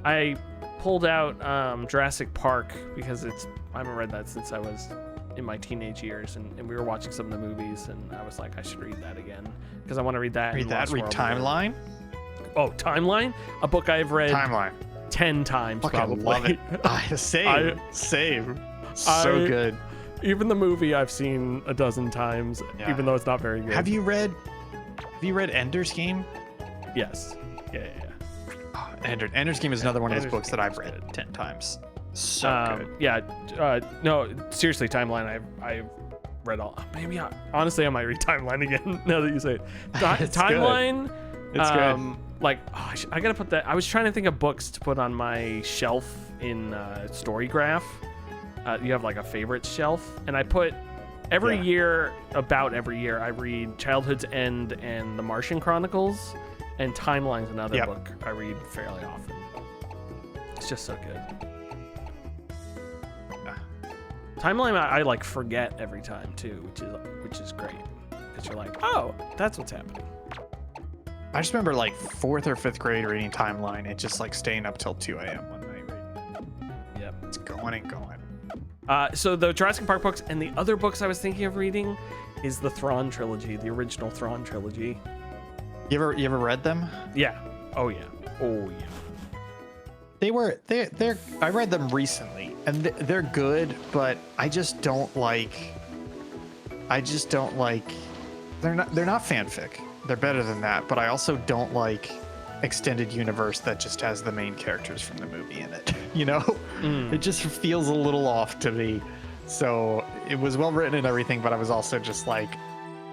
I pulled out Jurassic Park because I haven't read that since I was in my teenage years. And we were watching some of the movies, and I was like, I should read that again because I want to read that. Read Timeline? Oh, Timeline? A book I've read. Timeline. 10 times probably. Love it. Same. So good. Even the movie I've seen a dozen times, even though it's not very good. Have you read Ender's Game? Yes. Yeah. Oh, Ender's Game is another one of those books that I've read 10 times. So good. Yeah. No, seriously, Timeline. I've read all. Maybe honestly, I might read Timeline again now that you say it. Timeline. Good. It's good. Like, I gotta put that. I was trying to think of books to put on my shelf in Storygraph. You have like a favorite shelf, and I put every year, I read Childhood's End and The Martian Chronicles, and Timeline's another book I read fairly often. It's just so good. Timeline, I like forget every time too, which is great, because you're like, oh, that's what's happening. I just remember like 4th or 5th grade reading Timeline and just like staying up till 2 a.m. one night reading. Yep. It's going and going. So the Jurassic Park books and the other books I was thinking of reading is the Thrawn trilogy, the original Thrawn trilogy. You ever read them? Yeah. Oh yeah. they're I read them recently and they're good, but I just don't like they're not fanfic. They're better than that, but I also don't like extended universe that just has the main characters from the movie in it. You know? It just feels a little off to me. So it was well written and everything, but I was also just like,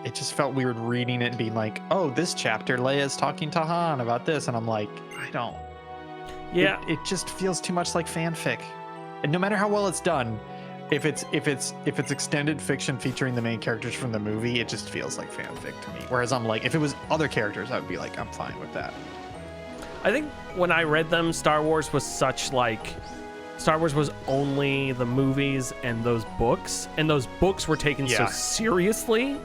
it just felt weird reading it and being like, oh, this chapter Leia's talking to Han about this, and I'm like, I don't. Yeah, It just feels too much like fanfic. And no matter how well it's done, if it's extended fiction featuring the main characters from the movie, it just feels like fanfic to me. Whereas I'm like, if it was other characters, I would be like, I'm fine with that. I think when I read them, Star Wars was only the movies and those books, and those books were taken so seriously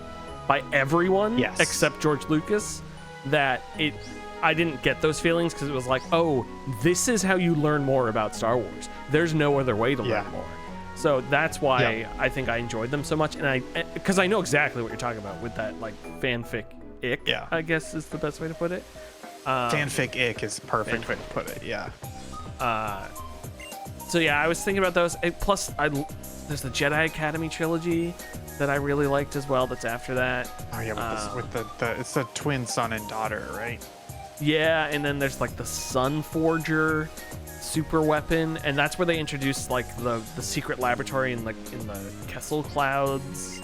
by everyone except George Lucas that I didn't get those feelings, because it was like, oh, this is how you learn more about Star Wars. There's no other way to learn more. So that's why I think I enjoyed them so much, and because I know exactly what you're talking about with that like fanfic ick. I guess is the best way to put it. Fanfic ick is the perfect way to put it. Yeah. So yeah, I was thinking about those. Plus, there's the Jedi Academy trilogy that I really liked as well. That's after that. Oh yeah, with the it's the twin son and daughter, right? Yeah, and then there's like the Sun Forger super weapon, and that's where they introduced like the secret laboratory in the Kessel Clouds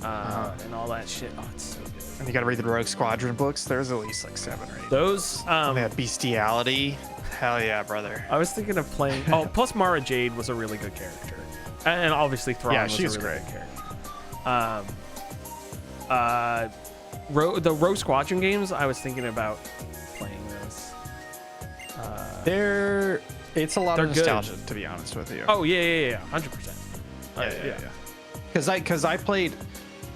and all that shit. Oh, it's so good. And you got to read the Rogue Squadron books. There's at least like 7 or 8. Those they have bestiality. Hell yeah, brother. I was thinking of playing. Oh, plus Mara Jade was a really good character, and obviously Thrawn was a really good character. The Rogue Squadron games, I was thinking about playing those. It's a lot of good. nostalgia, to be honest with you. Oh yeah, 100%. Because I played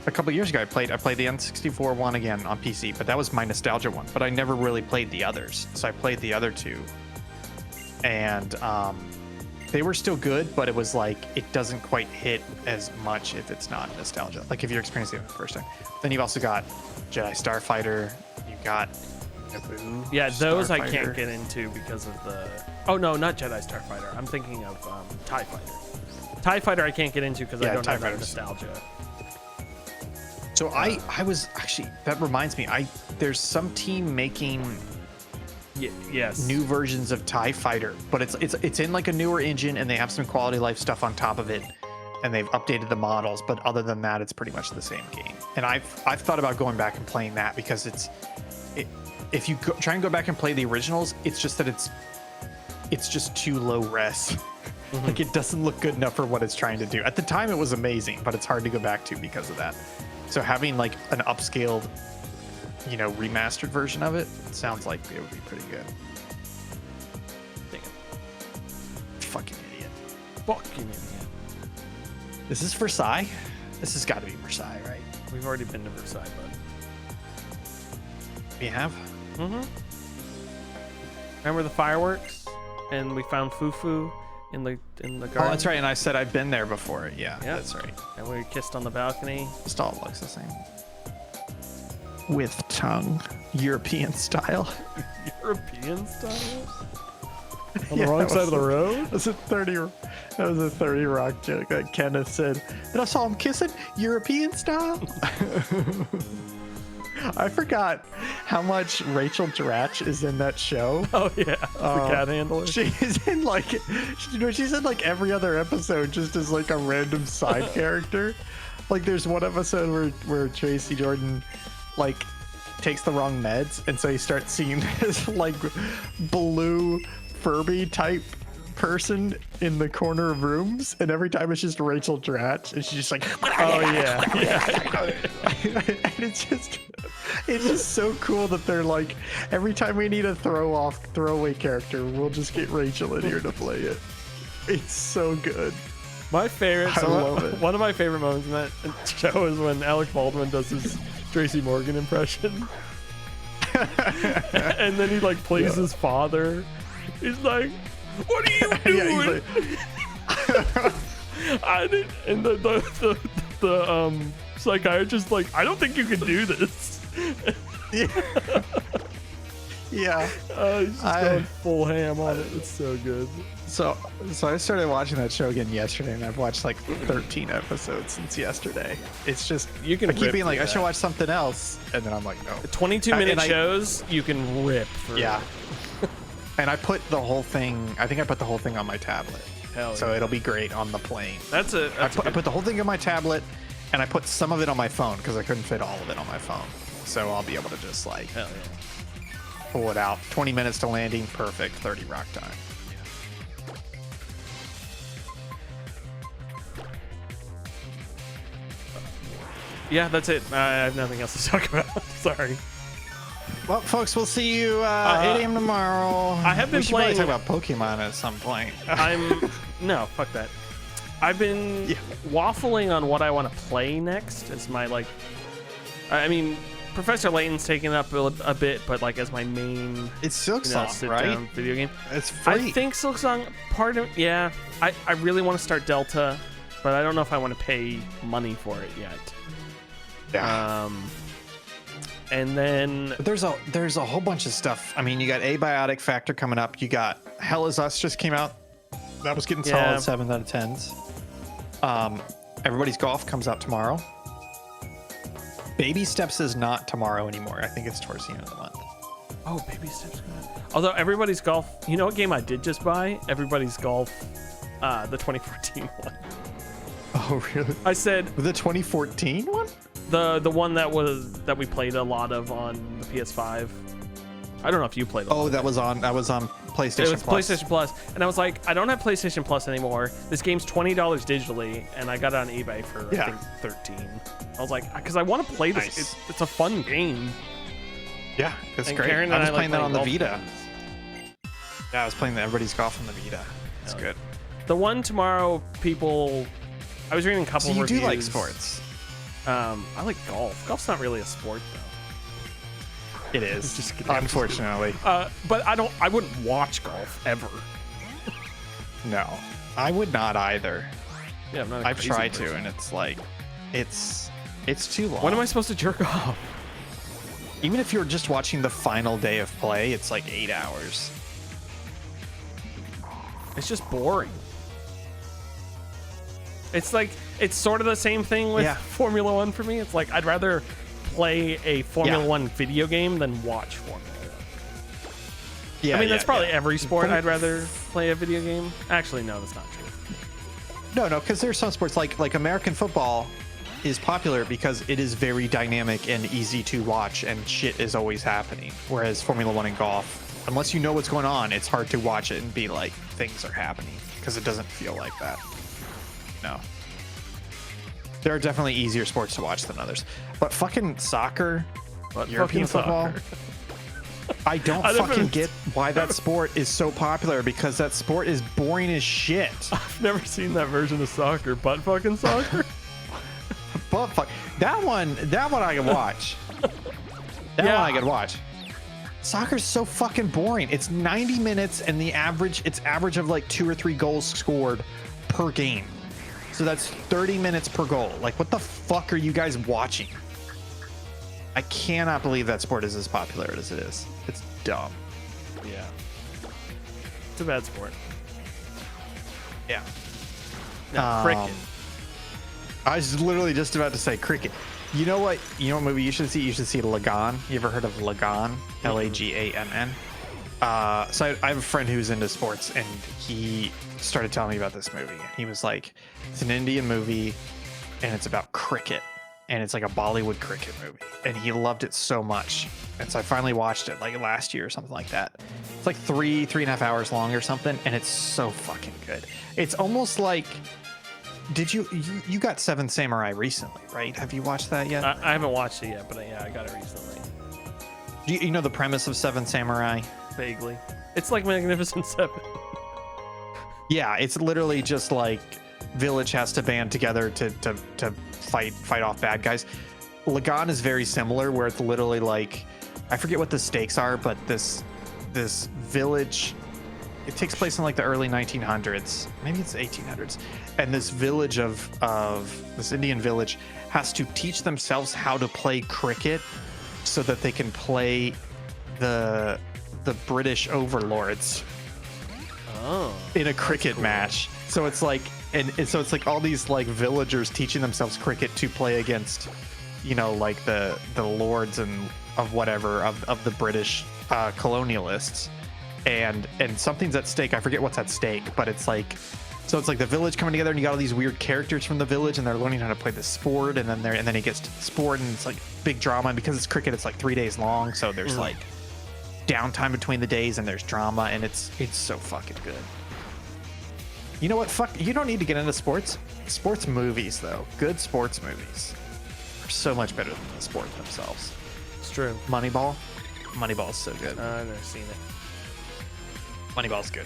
a couple years ago. I played the N64 one again on PC, but that was my nostalgia one. But I never really played the others, so I played the other two, and they were still good, but it was like it doesn't quite hit as much if it's not nostalgia. Like if you're experiencing it for the first time. Then you've also got Jedi Starfighter. You got Naboo. Yeah, those Starfighter. I can't get into because of the. Oh no, not Jedi Starfighter. I'm thinking of TIE Fighter. TIE Fighter I can't get into because I don't have that nostalgia. So I was actually, that reminds me, there's some team making new versions of TIE Fighter, but it's in like a newer engine, and they have some quality of life stuff on top of it, and they've updated the models, but other than that, it's pretty much the same game. And I've thought about going back and playing that, because if you try and go back and play the originals, it's just that it's just too low res. Like it doesn't look good enough for what it's trying to do. At the time it was amazing, but it's hard to go back to because of that. So having like an upscaled, remastered version of it sounds like it would be pretty good. Fucking idiot. Fucking idiot. Is this Versailles? This has got to be Versailles, right? We've already been to Versailles, bud. We have? Mm-hmm. Remember the fireworks? And we found Fufu in the garden? Oh, that's right. And I said I've been there before. Yeah, that's right. And we kissed on the balcony. Just all looks the same. With tongue. European style. European style? On the wrong side of the road? That was a 30 Rock joke that Kenneth said. And I saw him kissing European style. I forgot how much Rachel Dratch is in that show. Oh yeah, the cat handler. She's in she's in like every other episode just as like a random side character. Like there's one episode where Tracy Jordan like takes the wrong meds, and so you start seeing this like blue Furby type person in the corner of rooms, and every time it's just Rachel Dratch, and she's just like, oh yeah. And it's just so cool that they're like, every time we need a throwaway character, we'll just get Rachel in here to play it. It's so good. My favorite, I love it. One of my favorite moments in that show is when Alec Baldwin does his Tracy Morgan impression. And then he like plays his father. He's like, what are you doing? And the psychiatrist like, I don't think you can do this. Yeah. He's just going full ham on it. It's so good. So I started watching that show again yesterday, and I've watched like 13 episodes since yesterday. It's just You can I keep rip being like, through I should that. watch something else, and then I'm like, no. 22-minute I- shows, you can rip through. Yeah. And I put the whole thing. I think I put the whole thing on my tablet, Hell so yeah. it'll be great on the plane. That's a. I put the whole thing on my tablet, and I put some of it on my phone because I couldn't fit all of it on my phone. So I'll be able to just like Hell yeah. pull it out. 20 minutes to landing, perfect. 30 rock time. Yeah, that's it. I have nothing else to talk about. Sorry. Well, folks, we'll see you 8 a.m. tomorrow. I have been we should probably playing- talk about Pokemon at some point. No, fuck that. I've been waffling on what I want to play next. As my like, I mean, Professor Layton's taken up a bit, but like as my main, It's Silksong, sit right? down video game. It's free. I think Silksong part of I really want to start Delta, but I don't know if I want to pay money for it yet. Yeah. And then But there's a whole bunch of stuff. I mean, you got Abiotic Factor coming up. You got Hell Is Us just came out. That was getting Yeah. solid 7 out of 10s. Everybody's Golf comes out tomorrow. Baby Steps is not tomorrow anymore. I think it's towards the end of the month. oh, Baby Steps. Although Everybody's Golf, you know what game I did just buy? Everybody's Golf, the 2014 one. Oh, really? I said The 2014 one? the one that we played a lot of on the PS5. I don't know if you played. Oh, that was on PlayStation It was Plus. PlayStation Plus, and I was like, I don't have PlayStation Plus anymore. This game's $20 digitally, and I got it on eBay for I think 13. I was like, because I want to play this. Nice. It's a fun game. Yeah, it's And great. Karen I and was I like playing that on the golf Vita. games. Yeah, I was playing the Everybody's Golf on the Vita. It's good. The one tomorrow, people. I was reading a couple So you reviews. do like sports? I like golf. Golf's not really a sport though. It is. Just kidding. Unfortunately. But I wouldn't watch golf ever. No. I would not either. Yeah, I'm not. I've tried to, and it's like, it's too long. When am I supposed to jerk off? Even if you're just watching the final day of play, it's like 8 hours. It's just boring. It's like it's sort of the same thing with Yeah. Formula One for me. It's like I'd rather play a Formula Yeah. One video game than watch Formula One. Yeah, I mean, that's probably every sport. Form- I'd rather play a video game. Actually, no, that's not true. No, because there's some sports like American football is popular because it is very dynamic and easy to watch, and shit is always happening. Whereas Formula One and golf, unless you know what's going on, it's hard to watch it and be like things are happening because it doesn't feel like that. No. There are definitely easier sports to watch than others, but fucking soccer, But European fucking football. soccer. I don't I never- fucking get why that sport is so popular because that sport is boring as shit. I've never seen that version of soccer, butt fucking soccer. But fuck that one I can watch. That Yeah. one I could watch. Soccer's so fucking boring. It's 90 minutes and it's average of like 2 or 3 goals scored per game. So that's 30 minutes per goal. Like what the fuck are you guys watching? I cannot believe that sport is as popular as it is. It's dumb. Yeah, it's a bad sport. Yeah. No, cricket. I was literally just about to say cricket. You know what? You know what movie you should see? You should see Lagan. You ever heard of Lagan? Lagann. So I have a friend who's into sports, and he started telling me about this movie. And he was like, "It's an Indian movie, and it's about cricket, and it's like a Bollywood cricket movie." And he loved it so much, and so I finally watched it like last year or something like that. It's like 3.5 hours long or something, and it's so fucking good. It's almost like. Did you got Seven Samurai recently, right? Have you watched that yet? I haven't watched it yet, but yeah, I got it recently. Do you know the premise of Seven Samurai? Vaguely, it's like Magnificent Seven. Yeah, it's literally just like village has to band together to fight off bad guys. Lagan is very similar, where it's literally like I forget what the stakes are, but this village. It takes place in like the early 1900s, maybe it's 1800s, and this village of this Indian village has to teach themselves how to play cricket so that they can play the the British overlords Oh. in a cricket cool. match. So it's like, and so it's like all these like villagers teaching themselves cricket to play against, you know, like the lords and of whatever of the British colonialists, and something's at stake. I forget what's at stake, but it's like, so it's like the village coming together, and you got all these weird characters from the village, and they're learning how to play the sport, and then it gets to the sport, and it's like big drama. And because it's cricket, it's like 3 days long, so there's like downtime between the days, and there's drama, and it's so fucking good. You know what? Fuck, you don't need to get into sports. Sports movies, though, good sports movies are so much better than the sport themselves. It's true. Moneyball's so good. I've never seen it. Moneyball's good.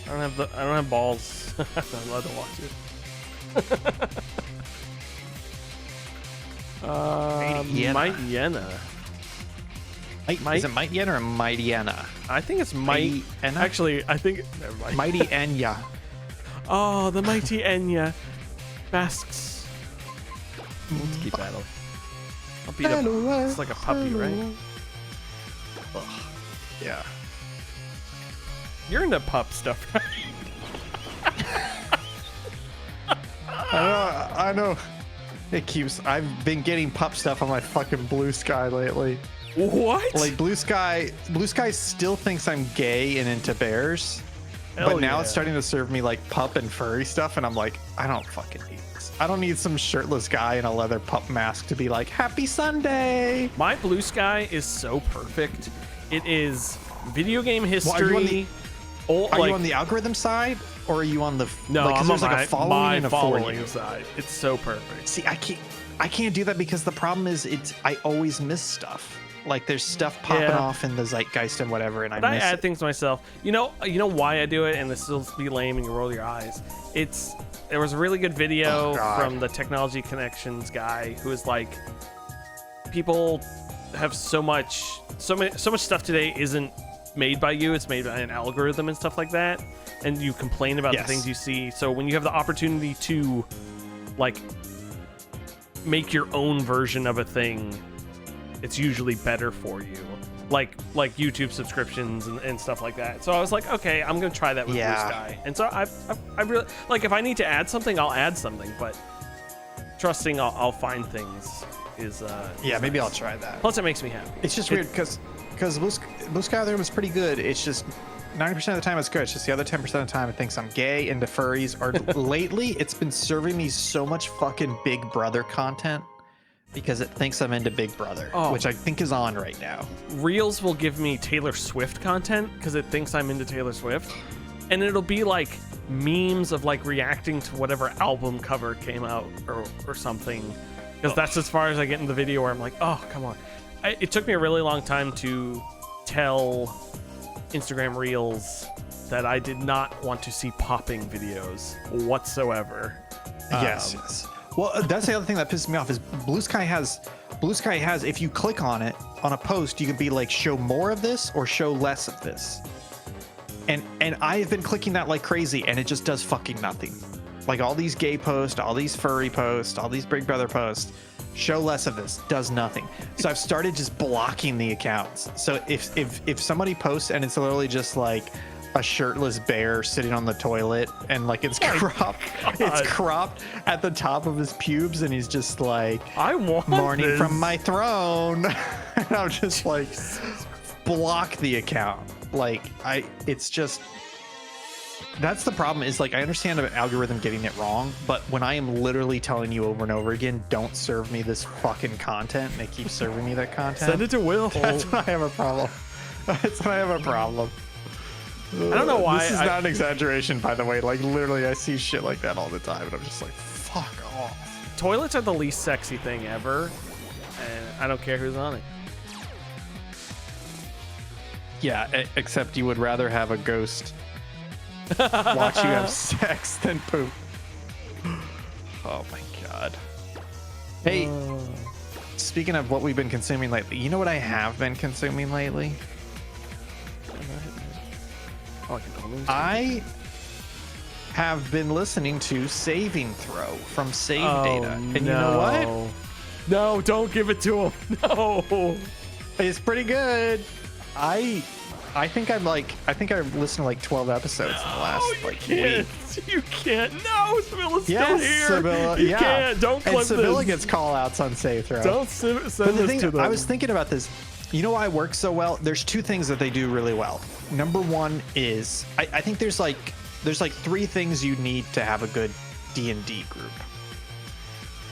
I don't have balls. I'm allowed to watch it. Might Yenna. Is it Might Yen or Mighty Yenna? I think it's Might. Yenna? Actually, I think. Never mind. Mighty Enya. Oh, the mighty Enya. Masks. Let's keep battling. I'll beat up. It's like a puppy, right? Ugh. Yeah. You're into pup stuff, right? I know. I've been getting pup stuff on my fucking Blue Sky lately. What? Like Blue Sky still thinks I'm gay and into bears. Hell But now yeah. it's starting to serve me like pup and furry stuff, and I'm like, I don't fucking need this. I don't need some shirtless guy in a leather pup mask to be like, Happy Sunday. My Blue Sky is so perfect. It is video game Well, history. are you on the algorithm side, or are you on the No, like, 'cause I'm there's on like my, a following my and a for following you. side. It's so perfect. See, I can't do that because the problem is I always miss stuff. Like there's stuff popping Yeah. off in the zeitgeist and whatever, and But I miss add it. things to myself. You know why I do it, and this will be lame, and you roll your eyes. There was a really good video Oh, God. from the Technology Connections guy who is like, people have so much stuff today isn't made by you. It's made by an algorithm and stuff like that, and you complain about the Yes. things you see. So when you have the opportunity to like make your own version of a thing, it's usually better for you, like YouTube subscriptions and stuff like that. So I was like, okay, I'm gonna try that with Yeah. Blue Sky. And so I really like, if I need to add something, I'll add something, but trusting I'll find things is Yeah, maybe nice. I'll try that. Plus it makes me happy. It's just weird because Blue Sky Algorithm is pretty good. It's just 90% of the time it's good. It's just the other 10% of the time it thinks I'm gay, into furries, or lately it's been serving me so much fucking Big Brother content because it thinks I'm into Big Brother, which I think is on right now. Reels will give me Taylor Swift content because it thinks I'm into Taylor Swift, and it'll be like memes of like reacting to whatever album cover came out or something, because that's as far as I get in the video where I'm like, oh, come on. It took me a really long time to tell Instagram Reels that I did not want to see popping videos whatsoever. Yes. Well, that's the other thing that pisses me off is Blue Sky has, if you click on it on a post, you can be like, show more of this or show less of this. And I have been clicking that like crazy, and it just does fucking nothing. Like all these gay posts, all these furry posts, all these Big Brother posts, show less of this, does nothing. So I've started just blocking the accounts. So if somebody posts and it's literally just like a shirtless bear sitting on the toilet, and like it's cropped at the top of his pubes, and he's just like, I want morning this. from my throne. And I'm just like, block the account. Like it's just, that's the problem, is like, I understand the algorithm getting it wrong, but when I am literally telling you over and over again, don't serve me this fucking content, and they keep serving me that content, Send it to Will. that's when I have a problem. That's when I have a problem. I don't know why. This is not an exaggeration, by the way. Like literally, I see shit like that all the time, and I'm just like, fuck off. Toilets are the least sexy thing ever, and I don't care who's on it. Yeah, except you would rather have a ghost watch you have sex than poop. Oh my god. Hey, speaking of what we've been consuming lately, you know what I have been consuming lately? Oh, I have been listening to Saving Throw from Save Data. And you know what? No, don't give it to him. No. It's pretty good. I think I've listened to like 12 episodes in the last like week. You can't. No, Sibylla's still here. Sibylla, you can't. Don't clip and Sibylla this. gets call outs on save throw. Don't send But the this thing, to them. I was thinking about this. You know why it works so well? There's two things that they do really well. Number one is I think there's like three things you need to have a good D&D group.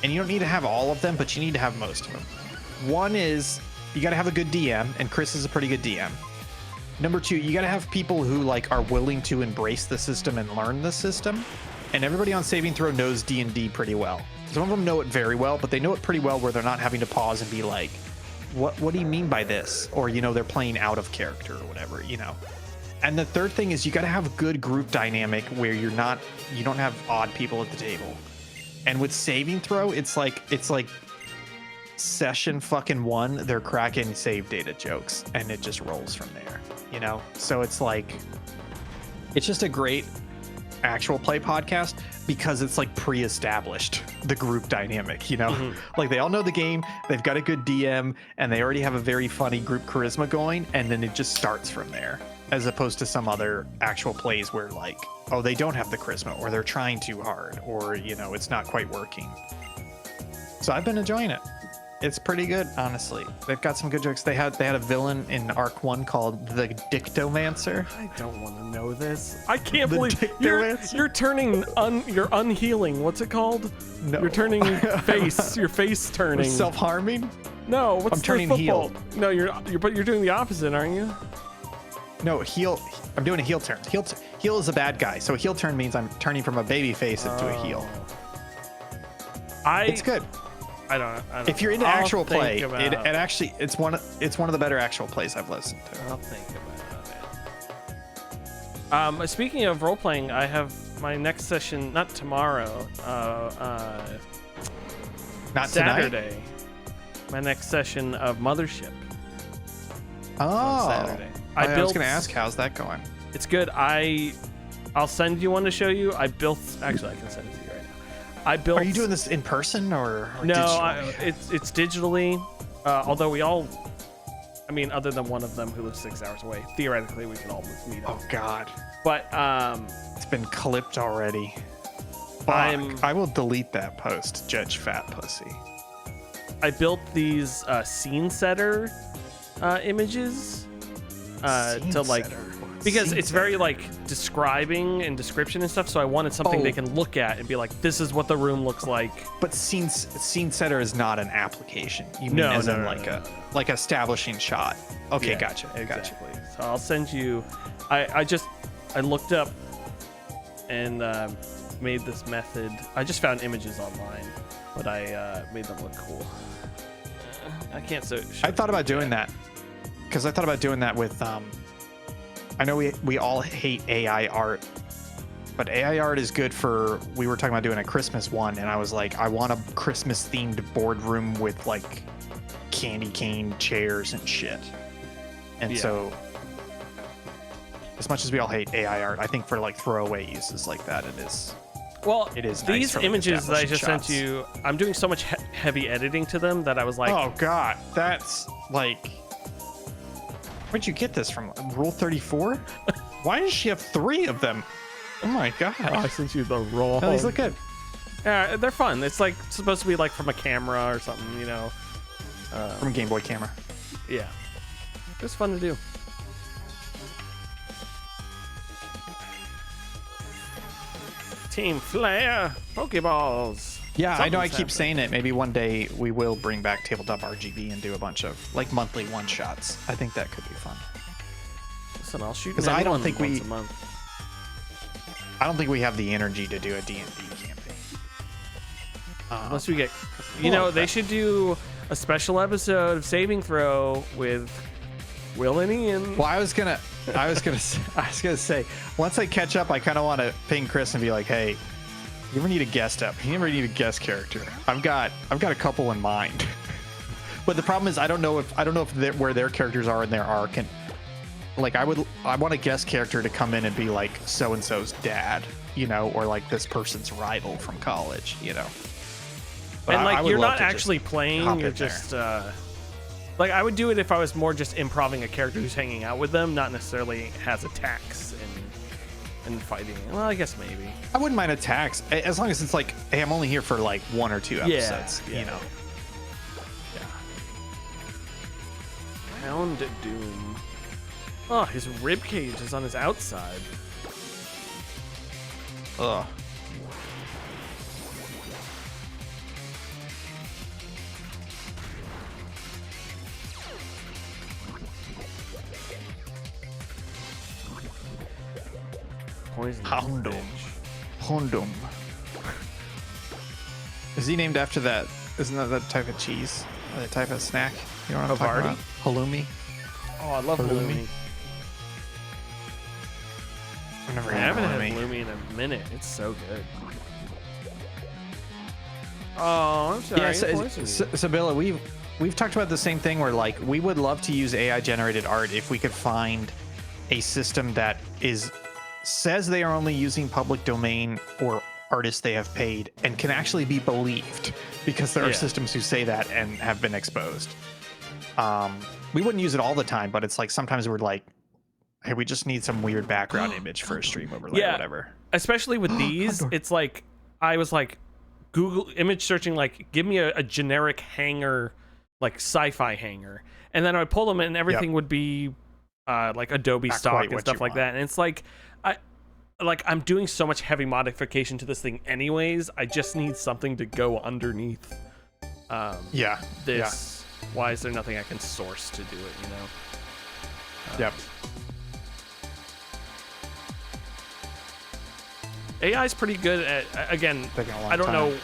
And you don't need to have all of them, but you need to have most of them. One is you got to have a good DM, and Chris is a pretty good DM. Number two, you got to have people who like are willing to embrace the system and learn the system. And everybody on Saving Throw knows D&D pretty well. Some of them know it very well, but they know it pretty well where they're not having to pause and be like, what do you mean by this? Or, you know, they're playing out of character or whatever, you know. And the third thing is you got to have a good group dynamic where you don't have odd people at the table. And with Saving Throw, it's like session fucking 1, they're cracking save data jokes and it just rolls from there, you know? So it's like, it's just a great actual play podcast because it's like pre-established the group dynamic, you know? Like they all know the game, they've got a good DM, and they already have a very funny group charisma going, and then it just starts from there, as opposed to some other actual plays where like, oh, they don't have the charisma, or they're trying too hard, or, you know, it's not quite working. So I've been enjoying it. It's pretty good, honestly. They've got some good jokes. They had a villain in Arc 1 called the Dictomancer. I don't want to know this. I can't The believe you're Dictomancer? turning you're unhealing. What's it called? No. You're turning face. Your face turning. Self-harming? No, what's I'm turning the heel. football? No, you're doing the opposite, aren't you? No, heel. I'm doing a heel turn. Heel is a bad guy. So a heel turn means I'm turning from a baby face into a heel. It's good. I don't. If you're into I'll actual play, think it about actually it's one of the better actual plays I've listened to. I'll think about it. Speaking of role playing, I have my next session not tomorrow. Not Saturday. tonight? My next session of Mothership. Oh, On Saturday. I was gonna ask, how's that going? It's good. I'll send you one to show you. Actually, I can send it to you right now. I built. Are you doing this in person or No, digitally? it's digitally. Although we all, I mean, other than one of them who lives 6 hours away, theoretically we can all meet up. Oh God. But It's been clipped already. I will delete that post, Judge Fat Pussy. I built these scene setter images to like. Because it's very like describing and description and stuff, so I wanted something they can look at and be like, "This is what the room looks like." But scene setter is not an application. You mean No, as no, in no, like no, like establishing shot. Okay, Yeah, gotcha. Exactly. So I'll send you. I looked up and made this method. I just found images online, but I made them look cool. I can't show I thought about doing that because I thought about doing that with I know we all hate AI art, but AI art is good for. We were talking about doing a Christmas one, and I was like, I want a Christmas themed boardroom with like candy cane chairs and shit. And so, as much as we all hate AI art, I think for like throwaway uses like that, it is. Well, it is. These nice images that I just shots. sent you, I'm doing so much heavy editing to them that I was like, Oh God, that's like. Where'd you get this from? Rule 34? Why does she have 3 of them? Oh my God. I sent you the roll. Oh, these look good. Yeah, they're fun. It's like supposed to be like from a camera or something, you know. From a Game Boy camera. Yeah, it's fun to do. Team Flare, Pokeballs. Yeah, I know I Something's keep saying it. Maybe one day we will bring back Tabletop RGB and do a bunch of like monthly one-shots. I think that could be fun. Listen, I'll shoot. 'Cause I don't think once we- a month. I don't think we have the energy to do a D&D campaign. Unless we get, Well, they that- should do a special episode of Saving Throw with Will and Ian. Well, I was gonna say, once I catch up, I kind of want to ping Chris and be like, hey, you ever need a guest up? You ever need a guest character? I've got a couple in mind. But the problem is, I don't know if where their characters are in their arc, and like I want a guest character to come in and be like so and so's dad, you know, or like this person's rival from college, you know. But And I like would you're love not to just actually playing, hop you're in there. just Like, I would do it if I was more just improving a character who's hanging out with them, not necessarily has attacks and fighting. Well, I guess maybe. I wouldn't mind attacks as long as it's like, hey, I'm only here for like 1 or 2 episodes. Yeah. You know. Yeah. Hound Doom. Oh, his rib cage is on his outside. Ugh. Poison. Houndum. Houndum. Is he named after that? Isn't that type of cheese? Or that type of snack? You know what I'm talking about? Halloumi. Oh, I love halloumi. I've never I had haven't had halloumi. halloumi in a minute. It's so good. Oh, I'm sorry. Yeah, Sabilla, we've talked about the same thing where like we would love to use AI generated art if we could find a system that says they are only using public domain or artists they have paid and can actually be believed, because there are systems who say that and have been exposed. We wouldn't use it all the time, but it's like sometimes we're like, hey, we just need some weird background image for a stream overlay or whatever. Especially with these, it's like I was like Google image searching, like give me a generic hanger, like sci-fi hanger, and then I would pull them and everything would be like Adobe Not stock quite and what stuff you like want. that. And it's like I'm doing so much heavy modification to this thing anyways. I just need something to go underneath this. Why is there nothing I can source to do it, you know? Yep. AI is pretty good at, again, Taking a long I don't know time.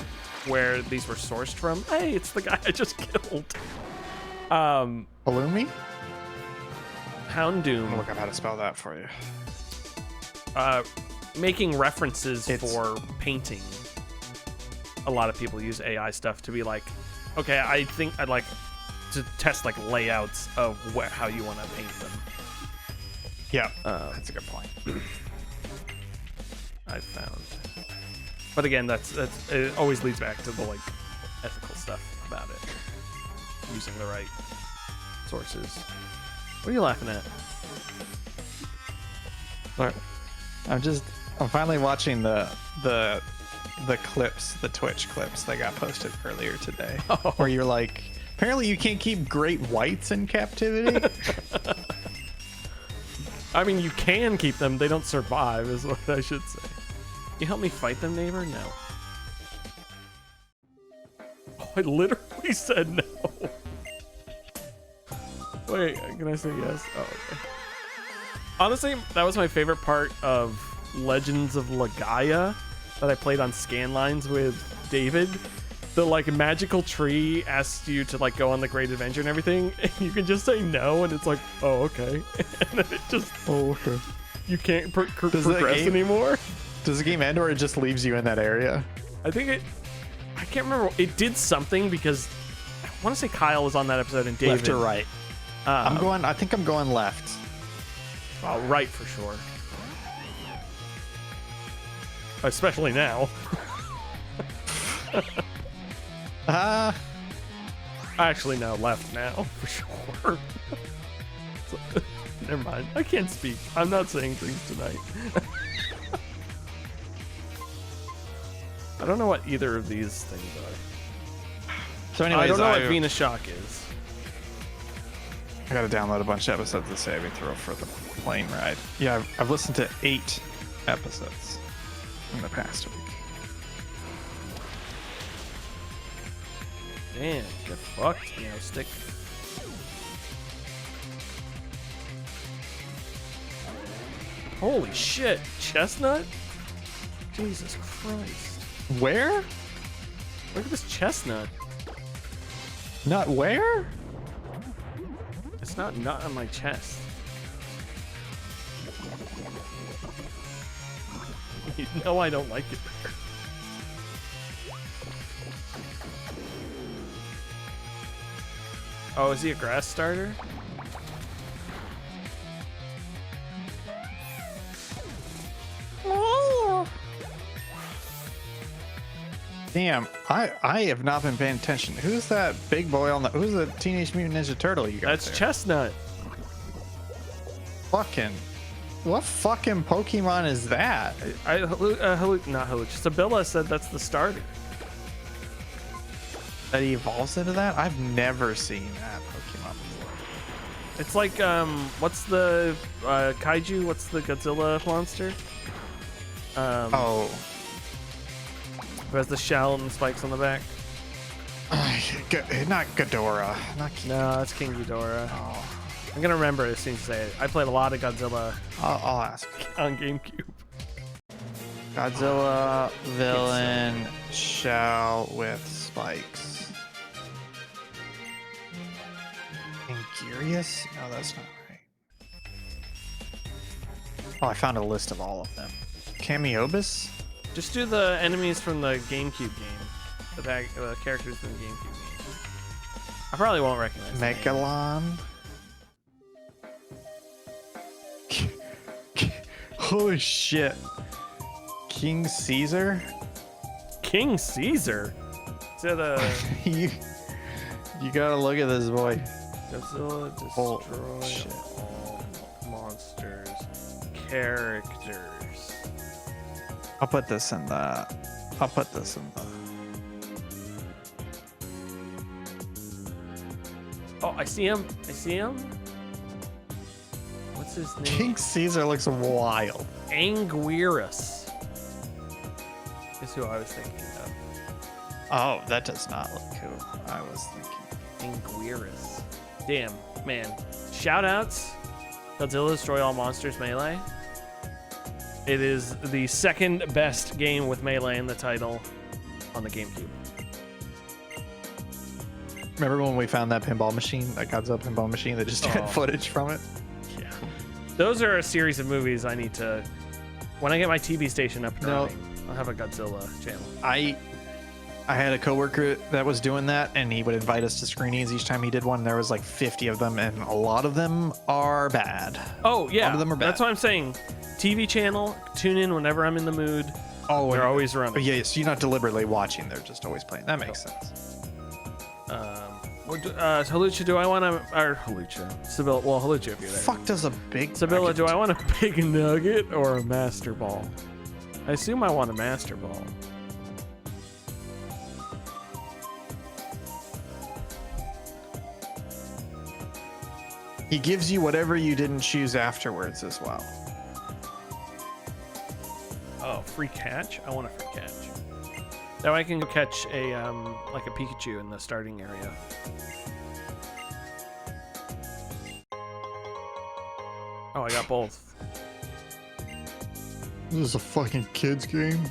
where these were sourced from. Hey, it's the guy I just killed. Halloumi? Hound Doom. Look up how to spell that for you. Making references for painting. A lot of people use AI stuff to be like, okay, I think I'd like to test like layouts of how you want to paint them. Yeah, that's a good point. I found, but again, that's it always leads back to the like ethical stuff about it, using the right sources. What are you laughing at? Sorry. I'm finally watching the clips, the Twitch clips that got posted earlier today, where you're like, apparently you can't keep great whites in captivity. I mean, you can keep them. They don't survive, is what I should say. You help me fight them, neighbor? No. Oh, I literally said no. Wait, can I say yes? Oh, okay. Honestly, that was my favorite part of Legends of Legaia that I played on Scanlines with David. The like magical tree asks you to like go on the great adventure and everything, and you can just say no, and it's like, oh, okay. And then it just, okay. you can't Does that progress game- anymore. Does the game end or it just leaves you in that area? I think I can't remember. It did something because I want to say Kyle was on that episode and David. Left or right? I think I'm going left. Oh, right for sure. Especially now. Actually, no, left now for sure. So, never mind. I can't speak. I'm not saying things tonight. I don't know what either of these things are. So anyways, I don't know what Venus Shock is. I gotta download a bunch of episodes to save me through for the plane ride. Yeah, I've listened to 8 episodes in the past week. Damn, get fucked, you know, stick. Holy shit, chestnut? Jesus Christ. Where? Look at this chestnut. Not where? It's not nut on my chest. You know I don't like it there. Oh, is he a grass starter? Damn, I have not been paying attention. Who's that big boy on the? Who's the Teenage Mutant Ninja Turtle you got? That's there? Chestnut. Fucking, what fucking Pokemon is that? Not Haluch. Sabilla said that's the starter. That he evolves into that? I've never seen that Pokemon before. It's like what's the kaiju? What's the Godzilla monster? Oh, Who has the shell and spikes on the back? not Ghidorah. Not No, that's King Ghidorah. Oh, I'm gonna remember as soon as you say it. I played a lot of Godzilla I'll ask. on GameCube. Godzilla villain shell with spikes. Ingurious? No, that's not right. Oh, I found a list of all of them. Camiobus? Just do the enemies from the GameCube game. The characters from the GameCube game. I probably won't recognize the name. Megalon? Holy shit. King Caesar? King Caesar? Is that a you gotta look at this boy. Godzilla Oh, destroy shit. all monsters characters? I'll put this in the. Oh, I see him. What's his name? King Caesar looks wild. Anguirus is who I was thinking of. Oh, that does not look cool. I was thinking. Anguirus. Damn, man. Shoutouts. Godzilla Destroy All Monsters Melee. It is the second best game with Melee in the title on the GameCube. Remember when we found that pinball machine, that Godzilla pinball machine that just had footage from it? Yeah. Those are a series of movies I need to... When I get my TV station up and running, I'll have a Godzilla channel. I had a coworker that was doing that, and he would invite us to screenings each time he did one. There was like 50 of them, and a lot of them are bad. Oh, yeah. A lot of them are bad. That's what I'm saying. TV channel, tune in whenever I'm in the mood. Oh, They're always running. Yeah, so you're not deliberately watching. They're just always playing. That makes sense. Halucha, do I want to... Or Halucha. Sibylla, well, Halucha if you're there. Fuck does a big... Sibylla, do I want a big nugget or a master ball? I assume I want a master ball. He gives you whatever you didn't choose afterwards as well. Oh, free catch? I want a free catch. That way I can go catch a like a Pikachu in the starting area. Oh, I got both. This is a fucking kid's game.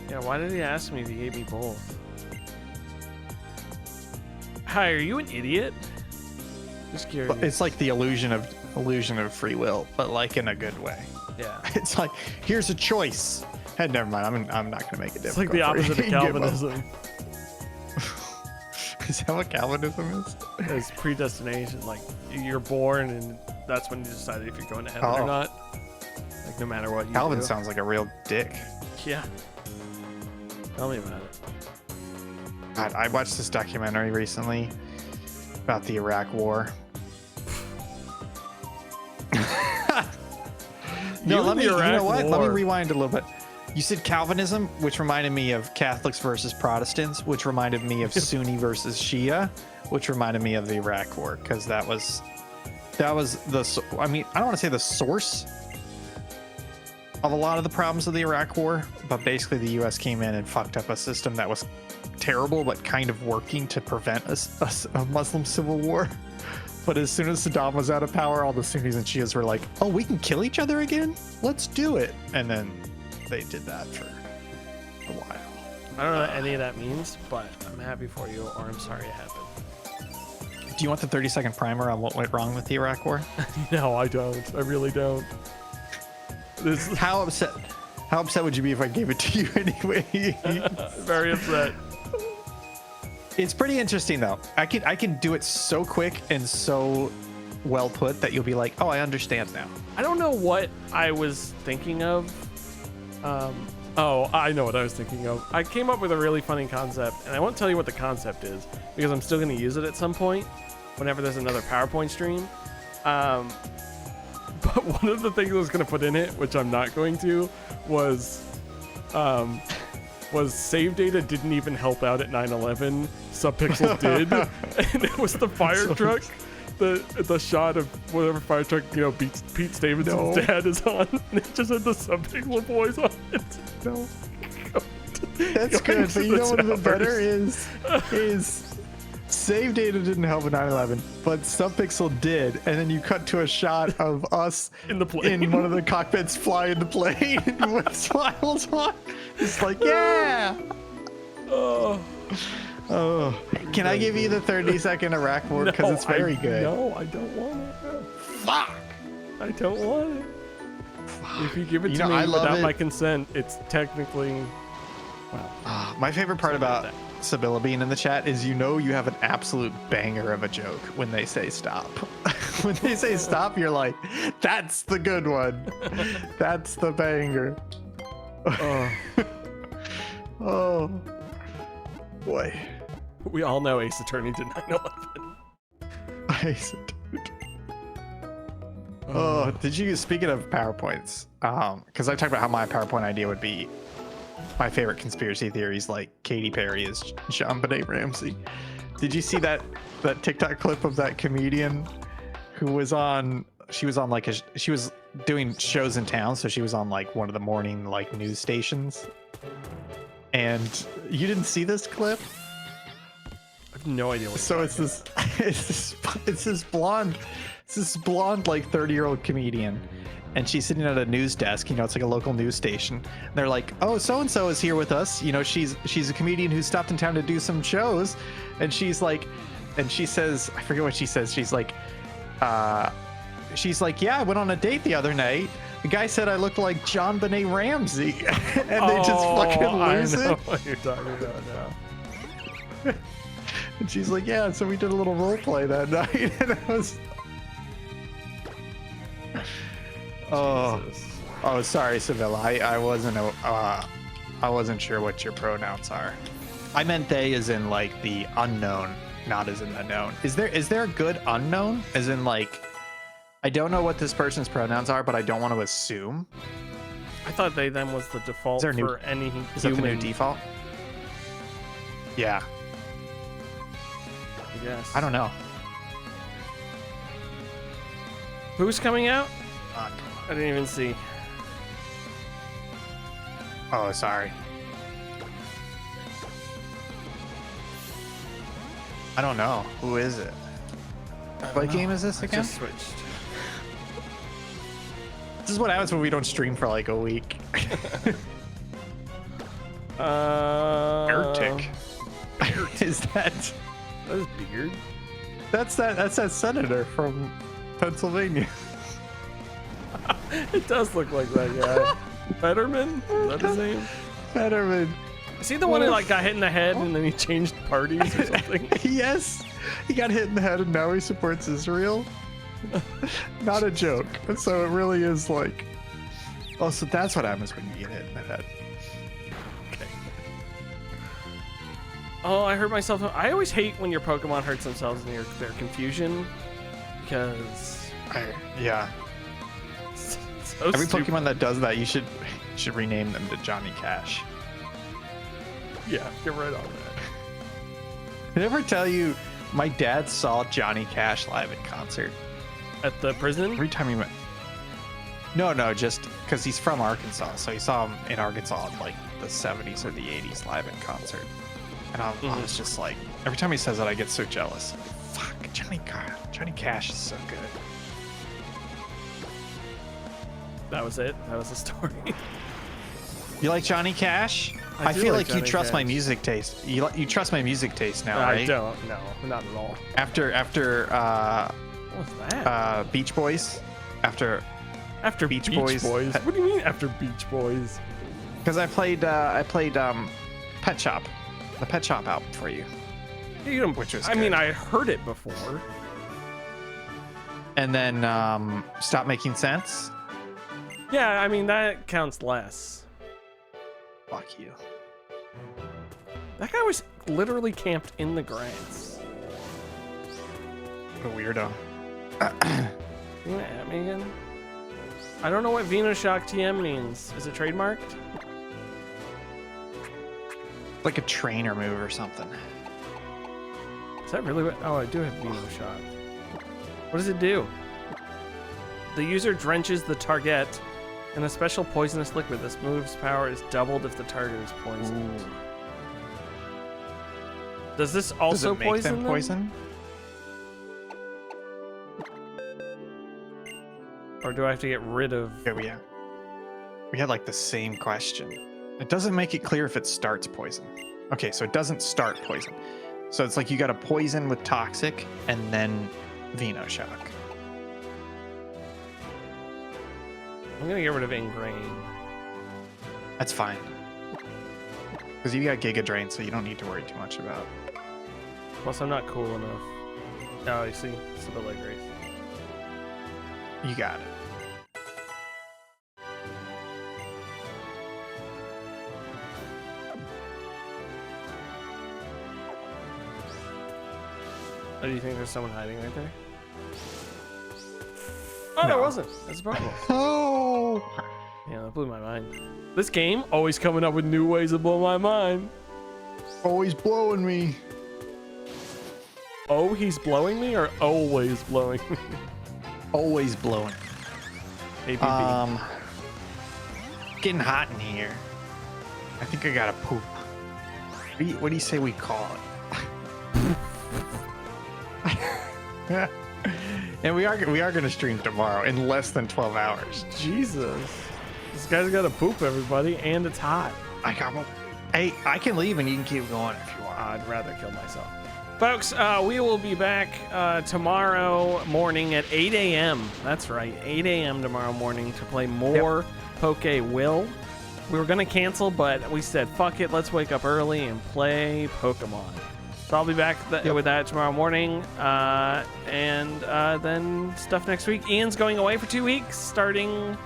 Yeah, why did he ask me if he gave me both? Hi, are you an idiot? Just curious. It's like the illusion of free will, but like in a good way. Yeah. It's like, here's a choice. Hey, never mind. I'm not gonna make it difficult. It's like the opposite of Calvinism. Is that what Calvinism is? It's predestination. Like, you're born and that's when you decide if you're going to heaven or not. Like, no matter what you Calvin do. sounds like a real dick. Yeah. Tell me about it. God, I watched this documentary recently about the Iraq War. No, let me. You know what? Let me rewind a little bit. You said Calvinism, which reminded me of Catholics versus Protestants, which reminded me of Sunni versus Shia, which reminded me of the Iraq War, because that was the. I mean, I don't want to say the source of a lot of the problems of the Iraq War, but basically the U.S. came in and fucked up a system that was terrible, but kind of working to prevent a Muslim civil war. But as soon as Saddam was out of power, all the Sunnis and Shias were like, oh, we can kill each other again? Let's do it. And then they did that for a while. I don't know what any of that means, but I'm happy for you, or I'm sorry it happened. Do you want the 30-second primer on what went wrong with the Iraq War? No, I don't. I really don't. How upset would you be if I gave it to you anyway? Very upset. It's pretty interesting though. I can do it so quick and so well put that you'll be like, oh, I understand now. I don't know what I was thinking of. Oh, I know what I was thinking of. I came up with a really funny concept, and I won't tell you what the concept is because I'm still going to use it at some point whenever there's another PowerPoint stream. But one of the things I was going to put in it, which I'm not going to, was save data didn't even help out at 9/11. Subpixel did, and it was the fire truck. The shot of whatever fire truck, you know, Pete Davidson's dad is on, and it just had the Subpixel boys on it. No. That's good, but you know what the better is save data didn't help with 9/11, but Subpixel did, and then you cut to a shot of us in the plane, in one of the cockpits flying the plane with smiles on. It's like, yeah. Oh, can I give you the 30-second Iraq War? Because it's very good. No, I don't want it. Fuck. I don't want it. If you give it to me without my consent, it's technically... Well, my favorite part about Sibylla being in the chat is you have an absolute banger of a joke when they say stop. When they say stop, you're like, that's the good one. That's the banger. Oh, boy. We all know Ace Attorney did 9/11. Ace Attorney. Oh, speaking of PowerPoints, because I talked about how my PowerPoint idea would be my favorite conspiracy theories, like Katy Perry is JonBenet Ramsey. Did you see that TikTok clip of that comedian who was on? She was on she was doing shows in town, so she was on like one of the morning like news stations. And you didn't see this clip? I have no idea what. So it's this blonde like 30-year-old comedian, and she's sitting at a news desk. You know, it's like a local news station. And they're like, "Oh, so and so is here with us. You know, she's a comedian who stopped in town to do some shows." And she's like, and she says, I forget what she says. She's like, yeah, I went on a date the other night. The guy said I looked like JonBenet Ramsey, and they just fucking lose I know it. what you're talking about now. And she's like, yeah, so we did a little role play that night, and I was. Oh, sorry, Sevilla. I wasn't sure what your pronouns are. I meant they as in like the unknown, not as in the known. Is there a good unknown? As in like, I don't know what this person's pronouns are, but I don't want to assume. I thought they them was the default for any human. Is that the new default? Yeah. Yes. I don't know. Who's coming out? I didn't even see. Oh, sorry. I don't know. Who is it? What game is this again? I just switched. This is what happens when we don't stream for like a week. Ertic. Is that? That is Beard. That's that senator from Pennsylvania. It does look like that guy. Fetterman? Is that his name? Fetterman. Is he the one who like got hit in the head and then he changed parties or something? Yes. He got hit in the head and now he supports Israel. Not a joke. So it really is like. Oh, so that's what happens when you get hit in the head. Okay. Oh, I hurt myself. I always hate when your Pokemon hurts themselves in their confusion. Because. Yeah. So every stupid. Pokemon that does that, you should rename them to Johnny Cash. Yeah, get right on that. Did I ever tell you my dad saw Johnny Cash live in concert? At the prison? Every time he went. No, just because he's from Arkansas. So he saw him in Arkansas in like the 70s or the 80s live in concert. And I was just like, every time he says that, I get so jealous. Fuck, Johnny Cash is so good. That was it. That was the story. You like Johnny Cash? I feel like you trust my music taste. You trust my music taste now, right? I don't. No, not at all. After What's that? Beach Boys. After Beach Boys. What do you mean after Beach Boys? Because I played Pet Shop, the Pet Shop album for you. Which was I mean, I heard it before. And then stop making sense. Yeah, I mean, that counts less. Fuck you. That guy was literally camped in the grass. What a weirdo. You gonna at me again? I don't know what Venoshock TM means. Is it trademarked? Like a trainer move or something. Is that really what? Oh, I do have Venoshock. What does it do? The user drenches the target in a special poisonous liquid. This move's power is doubled if the target is poisoned. Ooh. Does this also Does it make poison them them? poison? Or do I have to get rid of... Yeah, we had like the same question. It doesn't make it clear if it starts poison. Okay, so it doesn't start poison. So it's like you got a poison with toxic and then Venoshock. I'm gonna get rid of Ingrain. That's fine. Because you got Giga Drain, so you don't need to worry too much about. Plus, I'm not cool enough. Oh, you see? It's the leg race. You got it. Oh, do you think there's someone hiding right there? Oh, No. there wasn't. That's a problem. Oh! Yeah, that blew my mind. This game always coming up with new ways to blow my mind. Always blowing me. Oh, he's blowing me or always blowing me? Always blowing. ABB. Getting hot in here. I think I gotta poop. What do you say we call it? And we are gonna stream tomorrow in less than 12 hours. Jesus. This guy's got to poop, everybody, and it's hot. Hey, I can leave and you can keep going if you want. I'd rather kill myself. Folks, we will be back tomorrow morning at 8 a.m. That's right, 8 a.m. tomorrow morning to play more PokeWill. We were going to cancel, but we said, fuck it, let's wake up early and play Pokemon. So I'll be back with that tomorrow morning. And then stuff next week. Ian's going away for 2 weeks, starting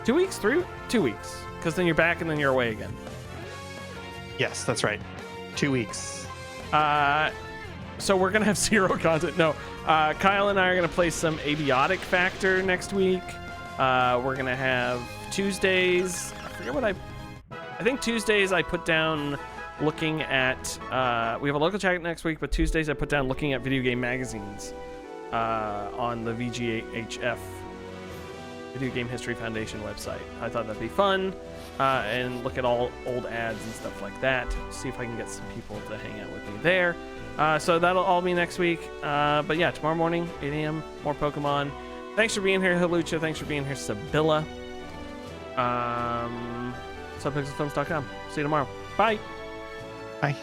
2 weeks, 2 weeks. Because then you're back and then you're away again. Yes, that's right. 2 weeks. So we're going to have zero content. No, Kyle and I are going to play some Abiotic Factor next week. We're going to have Tuesdays. I forget what I think Tuesdays I put down looking at, we have a local chat next week, but Tuesdays I put down looking at video game magazines on the VGHF, Video Game History Foundation website. I thought that'd be fun, and look at all old ads and stuff like that. See if I can get some people to hang out with me there. So that'll all be next week. But yeah, tomorrow morning, 8 a.m., more Pokemon. Thanks for being here, Halucha. Thanks for being here, Sabilla. Subpixelfilms.com. See you tomorrow. Bye. Bye.